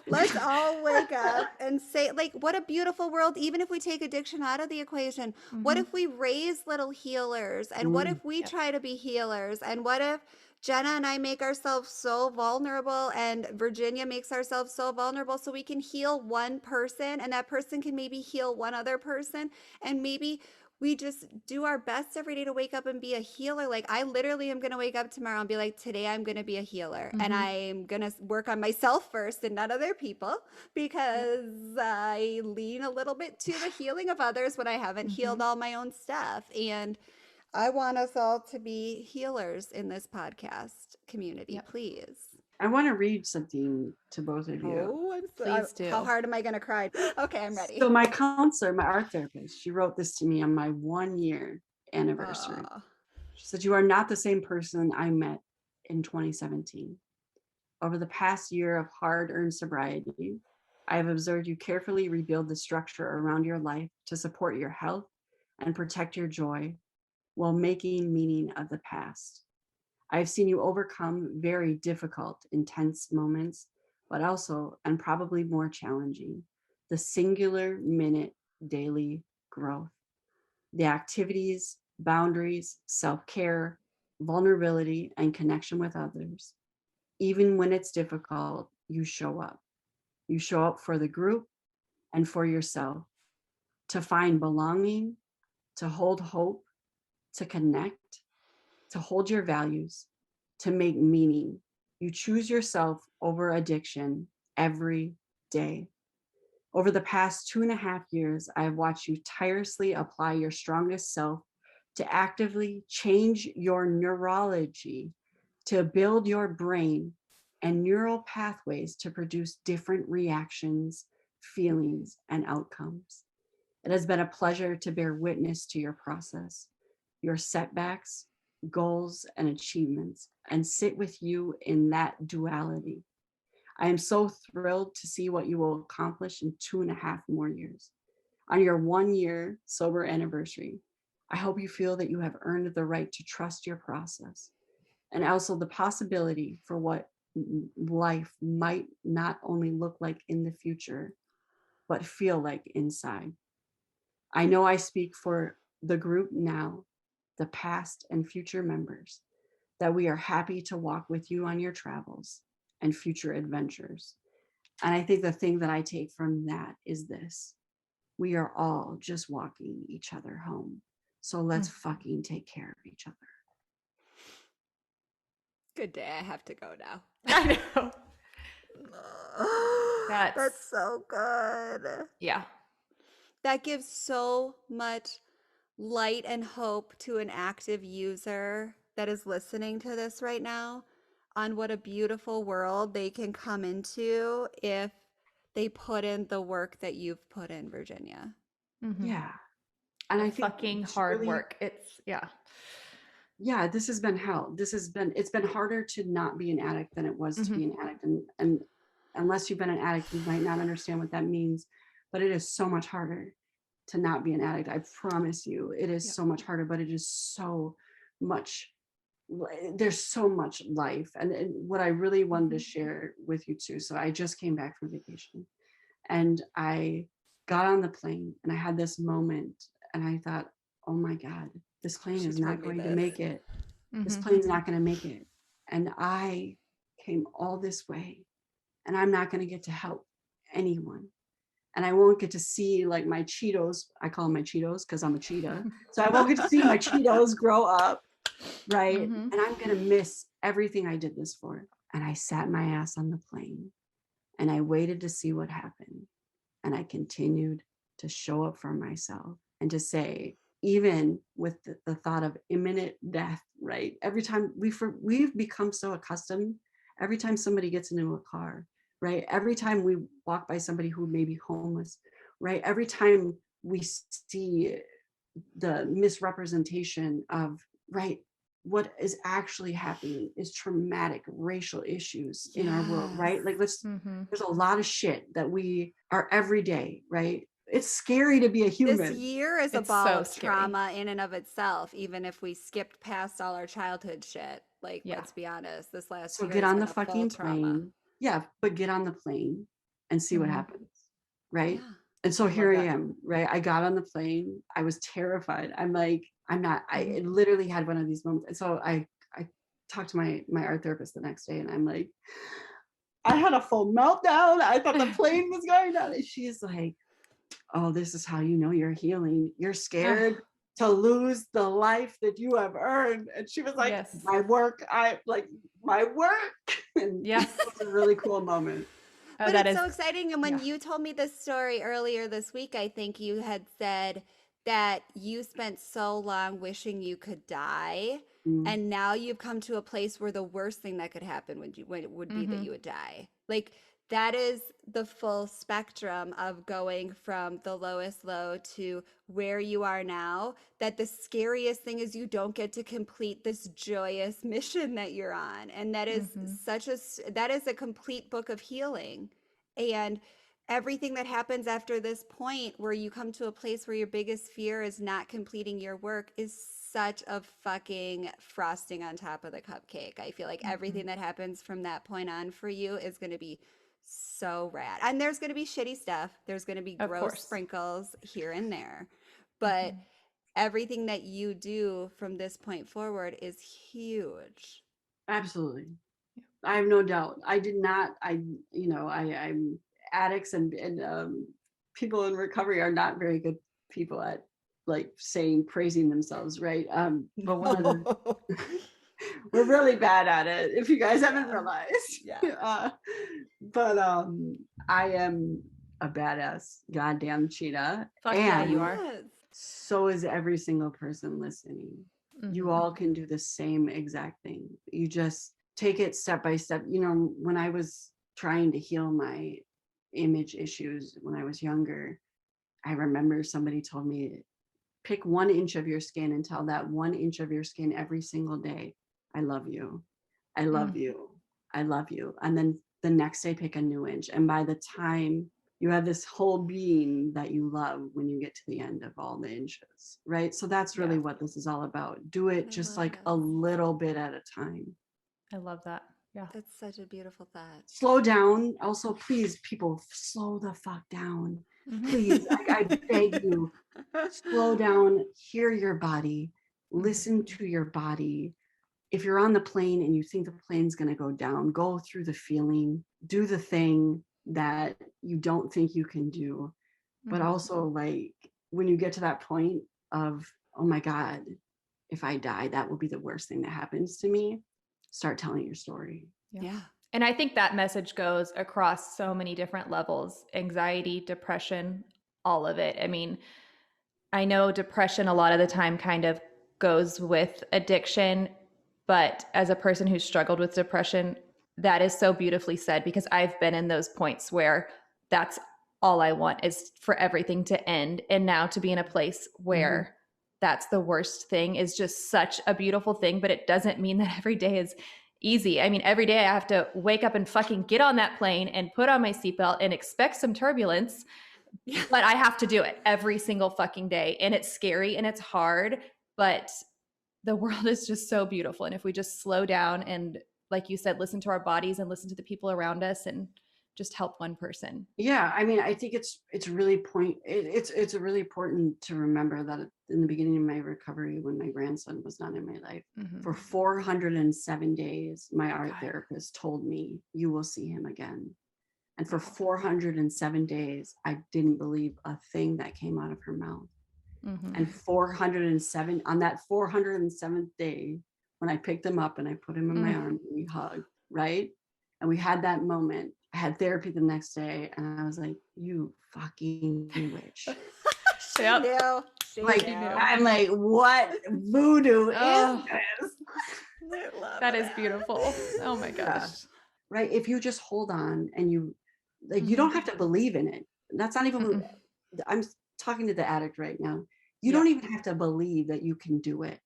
Let's all wake up and say, like, what a beautiful world. Even if we take addiction out of the equation, what if we raise little healers? And what if we try to be healers? And what if Jenna and I make ourselves so vulnerable and Virginia makes ourselves so vulnerable so we can heal one person and that person can maybe heal one other person, and maybe we just do our best every day to wake up and be a healer. Like, I literally am going to wake up tomorrow and be like, today I'm going to be a healer, and I'm going to work on myself first and not other people, because I lean a little bit to the healing of others when I haven't healed all my own stuff. And I want us all to be healers in this podcast community, please. I want to read something to both of you. Oh, Please do. How hard am I going to cry? Okay, I'm ready. So my counselor, my art therapist, she wrote this to me on my 1-year anniversary. She said, "You are not the same person I met in 2017. Over the past year of hard-earned sobriety, I have observed you carefully rebuild the structure around your life to support your health and protect your joy while making meaning of the past. I have seen you overcome very difficult, intense moments, but also, and probably more challenging, the singular minute daily growth. The activities, boundaries, self-care, vulnerability, and connection with others. Even when it's difficult, you show up. You show up for the group and for yourself, to find belonging, to hold hope, to connect, to hold your values, to make meaning. You choose yourself over addiction every day. Over the past 2.5 years, I have watched you tirelessly apply your strongest self to actively change your neurology, to build your brain and neural pathways to produce different reactions, feelings, and outcomes. It has been a pleasure to bear witness to your process, your setbacks, goals, and achievements, and sit with you in that duality. I am so thrilled to see what you will accomplish in 2.5 more years. On your 1-year sober anniversary, I hope you feel that you have earned the right to trust your process, and also the possibility for what life might not only look like in the future, but feel like inside. I know I speak for the group now, the past and future members, that we are happy to walk with you on your travels and future adventures. And I think the thing that I take from that is this: we are all just walking each other home. So let's fucking take care of each other. Good day. I have to go now. I know. That's so good. Yeah. That gives so much light and hope to an active user that is listening to this right now on what a beautiful world they can come into if they put in the work that you've put in, Virginia. Yeah. And I think Fucking it's hard really, work. It's yeah, this has been hell. It's been harder to not be an addict than it was to be an addict. And unless you've been an addict, you might not understand what that means, but it is so much harder to not be an addict. I promise you, it is so much harder, but it is so much, there's so much life. And what I really wanted to share with you too. So I just came back from vacation and I got on the plane and I had this moment and I thought, oh my God, this plane is not going to make it. This plane's not going to make it. And I came all this way and I'm not going to get to help anyone. And I won't get to see like my Cheetos. I call them my Cheetos because I'm a cheetah. So I won't get to see my Cheetos grow up. Right. And I'm going to miss everything I did this for. And I sat my ass on the plane and I waited to see what happened. And I continued to show up for myself and to say, even with the thought of imminent death, right? Every time we've become so accustomed, every time somebody gets into a car, right? Every time we walk by somebody who may be homeless, right? Every time we see the misrepresentation of, right, what is actually happening is traumatic racial issues in our world, right? Like there's a lot of shit that we are every day, right? It's scary to be a human. This year is a It's ball so of scary. trauma in and of itself, even if we skipped past all our childhood shit. Like, Yeah. let's be honest, this last So year get has on been the a full fucking trauma. plane. Yeah, but get on the plane and see what happens, right? Yeah. And so I here love I that. am, right? I got on the plane. I was terrified. I'm like, I'm not, I literally had one of these moments. And so I talked to my art therapist the next day and I'm like, I had a full meltdown. I thought the plane was going down. And she's like, oh, this is how you know you're healing. You're scared to lose the life that you have earned. And she was like, Yes. my work. And Yes. it was a really cool moment. But that it's is so exciting. And when you told me this story earlier this week, I think you had said that you spent so long wishing you could die. And now you've come to a place where the worst thing that could happen would be that you would die. Like that is the full spectrum of going from the lowest low to where you are now. That the scariest thing is you don't get to complete this joyous mission that you're on. And that is that is a complete book of healing. And everything that happens after this point where you come to a place where your biggest fear is not completing your work is such a fucking frosting on top of the cupcake. I feel like everything that happens from that point on for you is going to be so rad. And there's going to be shitty stuff. There's going to be gross sprinkles here and there. But everything that you do from this point forward is huge. Absolutely. I have no doubt. I'm addicts and people in recovery are not very good people at like praising themselves, right? But one of the we're really bad at it, if you guys haven't realized. But I am a badass goddamn cheetah. Fuck and yeah, you are. so is every single person listening. You all can do the same exact thing. You just take it step by step. You know, when I was trying to heal my image issues when I was younger, I remember somebody told me, pick 1 inch of your skin and tell that 1 inch of your skin every single day, I love you. I love you. I love you. And then the next day, pick a new inch. And by the time you have this whole being that you love when you get to the end of all the inches, right? So that's really what this is all about. Do it just like a little bit at a time. I love that. Yeah. That's such a beautiful thought. Slow down. Also, please, people, slow the fuck down. Please, I beg you, slow down, hear your body, listen to your body. If you're on the plane and you think the plane's going to go down, go through the feeling, do the thing that you don't think you can do. but also like when you get to that point of, oh my God, if I die, that will be the worst thing that happens to me. Start telling your story. Yeah. And I think that message goes across so many different levels: anxiety, depression, all of it. I mean, I know depression a lot of the time kind of goes with addiction, but as a person who struggled with depression, that is so beautifully said, because I've been in those points where that's all I want is for everything to end. And now to be in a place where that's the worst thing is just such a beautiful thing, but it doesn't mean that every day is easy. I mean, every day I have to wake up and fucking get on that plane and put on my seatbelt and expect some turbulence. But I have to do it every single fucking day. And it's scary and it's hard, but the world is just so beautiful. And if we just slow down and, like you said, listen to our bodies and listen to the people around us and just help one person. Yeah, I mean, I think it's really it's really important to remember that in the beginning of my recovery, when my grandson was not in my life, for 407 days, my art therapist told me, you will see him again. And for 407 days, I didn't believe a thing that came out of her mouth. And 407, on that 407th day, when I picked him up and I put him in my arms and we hugged, right? And we had that moment. I had therapy the next day and I was like, you fucking witch. I'm like, what voodoo is this? That is beautiful. Oh my gosh. Yeah. Right. If you just hold on and you like, you don't have to believe in it. That's not even, I'm talking to the addict right now. You don't even have to believe that you can do it.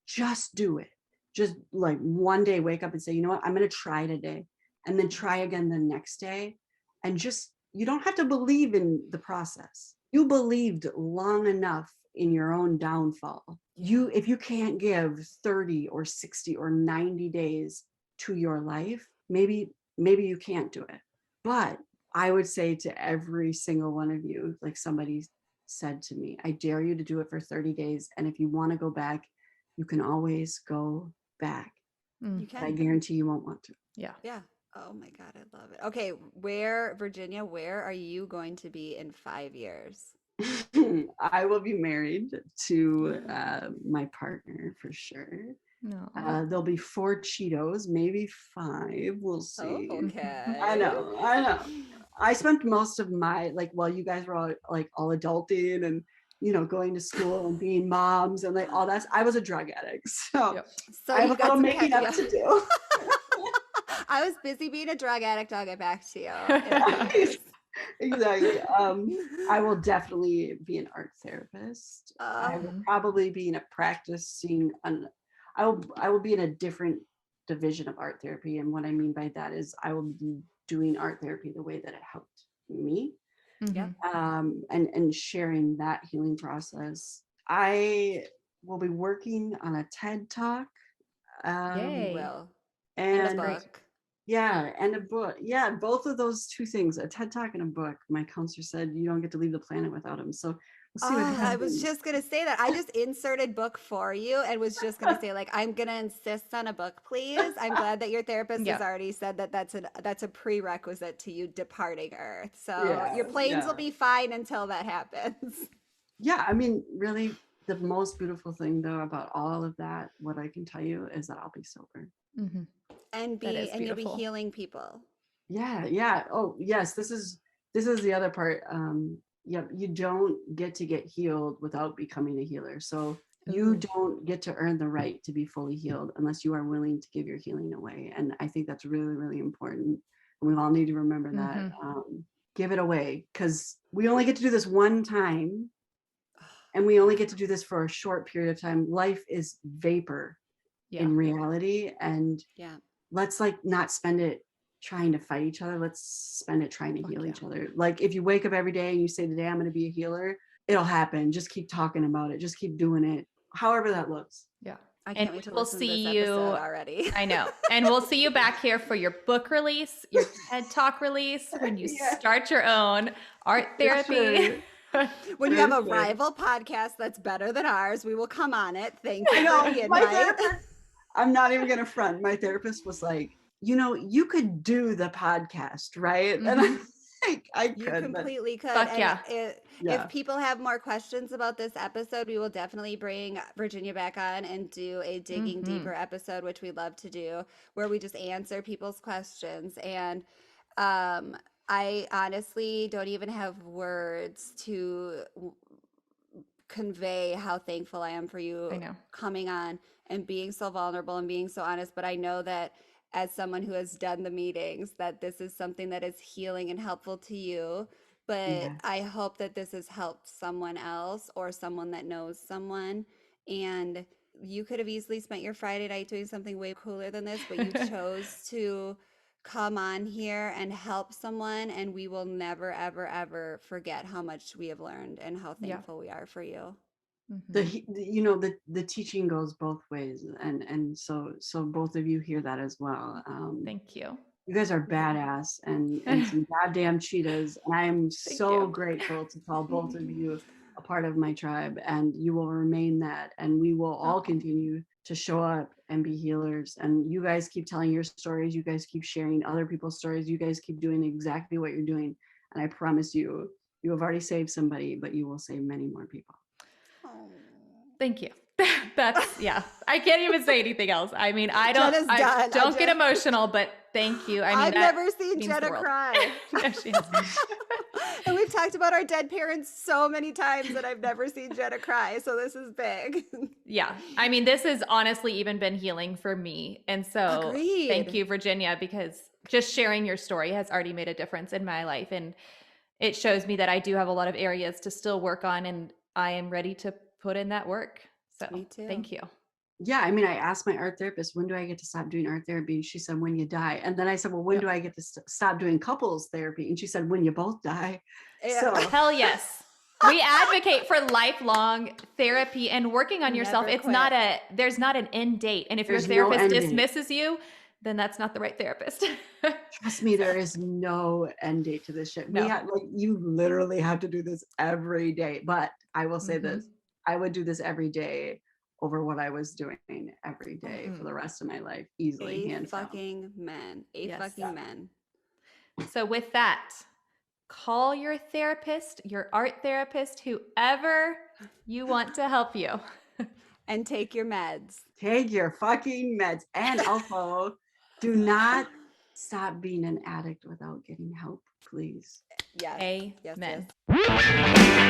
Just do it. Just like one day wake up and say, you know what, I'm going to try today, and then try again the next day. And just, you don't have to believe in the process. You believed long enough in your own downfall. If you can't give 30 or 60 or 90 days to your life, maybe you can't do it. But I would say to every single one of you, like somebody said to me, I dare you to do it for 30 days. And if you want to go back, you can always go back. You can. But I guarantee you won't want to. Yeah. Oh my God, I love it. Okay, Virginia, where are you going to be in 5 years? I will be married to my partner for sure. No. There'll be 4 Cheetos, maybe 5. We'll see. Oh, okay. I know. I spent most of my, like, while you guys were all adulting and, going to school and being moms and like all that. I was a drug addict. So I have a little making up to do. I was busy being a drug addict. I'll get back to you. Exactly. I will definitely be an art therapist. I will probably be in a practicing. I will be in a different division of art therapy, and what I mean by that is I will be doing art therapy the way that it helped me. And sharing that healing process. I will be working on a TED Talk. Yay. And a book. Yeah, and a book. Yeah, both of those two things, a TED Talk and a book. My counselor said you don't get to leave the planet without them. So we'll see what happens. I was just going to say that. I just inserted book for you and was just going to say, like, I'm going to insist on a book, please. I'm glad that your therapist has already said that that's a prerequisite to you departing Earth. So your planes will be fine until that happens. Yeah, I mean, really, the most beautiful thing, though, about all of that, what I can tell you is that I'll be sober. And you'll be healing people. Yeah. Oh, yes. This is the other part. You don't get to get healed without becoming a healer. So you don't get to earn the right to be fully healed unless you are willing to give your healing away. And I think that's really, really important. And we all need to remember that. Give it away, because we only get to do this one time, and we only get to do this for a short period of time. Life is vapor in reality. And let's not spend it trying to fight each other. Let's spend it trying to heal each other. Like if you wake up every day and you say, today I'm going to be a healer, it'll happen. Just keep talking about it. Just keep doing it. However that looks. Yeah. I can't wait to listen to this episode already. I know. And we'll see you back here for your book release, your TED Talk release, when you start your own art therapy. When you have a rival podcast that's better than ours, we will come on it. Thank you for the invite. I'm not even going to front. My therapist was like, you could do the podcast, right? And I You could, but completely could. Fuck And yeah. yeah. if people have more questions about this episode, we will definitely bring Virginia back on and do a digging deeper episode, which we love to do, where we just answer people's questions. And I honestly don't even have words to convey how thankful I am for I you know. coming on and being so vulnerable and being so honest. But I know that as someone who has done the meetings, that this is something that is healing and helpful to you. But Yes. I hope that this has helped someone else or someone that knows someone. And you could have easily spent your Friday night doing something way cooler than this, but you chose to come on here and help someone, and we will never ever ever forget how much we have learned and how Yeah. thankful we are for you. The teaching goes both ways, and so both of you hear that as well. Thank you. You guys are badass and some goddamn cheetahs, and I am so you. grateful to call both of you a part of my tribe, and you will remain that, and we will all continue to show up and be healers. And you guys keep telling your stories, you guys keep sharing other people's stories, you guys keep doing exactly what you're doing, and I promise you, you have already saved somebody, but you will save many more people. Oh. Thank you. That's yeah. I can't even say anything else. I mean, Jenna's done. don't get emotional, but thank you. I mean, I've that never seen means the Jenna world. cry. No, she hasn't. And we've talked about our dead parents so many times that I've never seen Jenna cry. So this is big. Yeah. I mean, this has honestly even been healing for me. And so Agreed. thank you, Virginia, because just sharing your story has already made a difference in my life. And it shows me that I do have a lot of areas to still work on, and I am ready to put in that work. So Me too. thank you. Yeah, I mean, I asked my art therapist, when do I get to stop doing art therapy? She said, when you die. And then I said, well, when do I get to stop doing couples therapy? And she said, when you both die. Yeah. So Hell yes. We advocate for lifelong therapy and working on yourself. Never It's quit. not there's not an end date. And if There's your no therapist end date. dismisses you, then that's not the right therapist. Trust me, there is no end date to this shit. No. You literally have to do this every day. But I will say this, I would do this every day over what I was doing every day for the rest of my life, easily, hands down. fucking men. Yes. Fucking men. So with that, call your therapist, your art therapist, whoever you want to help you. And take your meds. Take your fucking meds. And also, do not stop being an addict without getting help, please. Yes. Amen. Yes.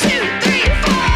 2, 3, 4.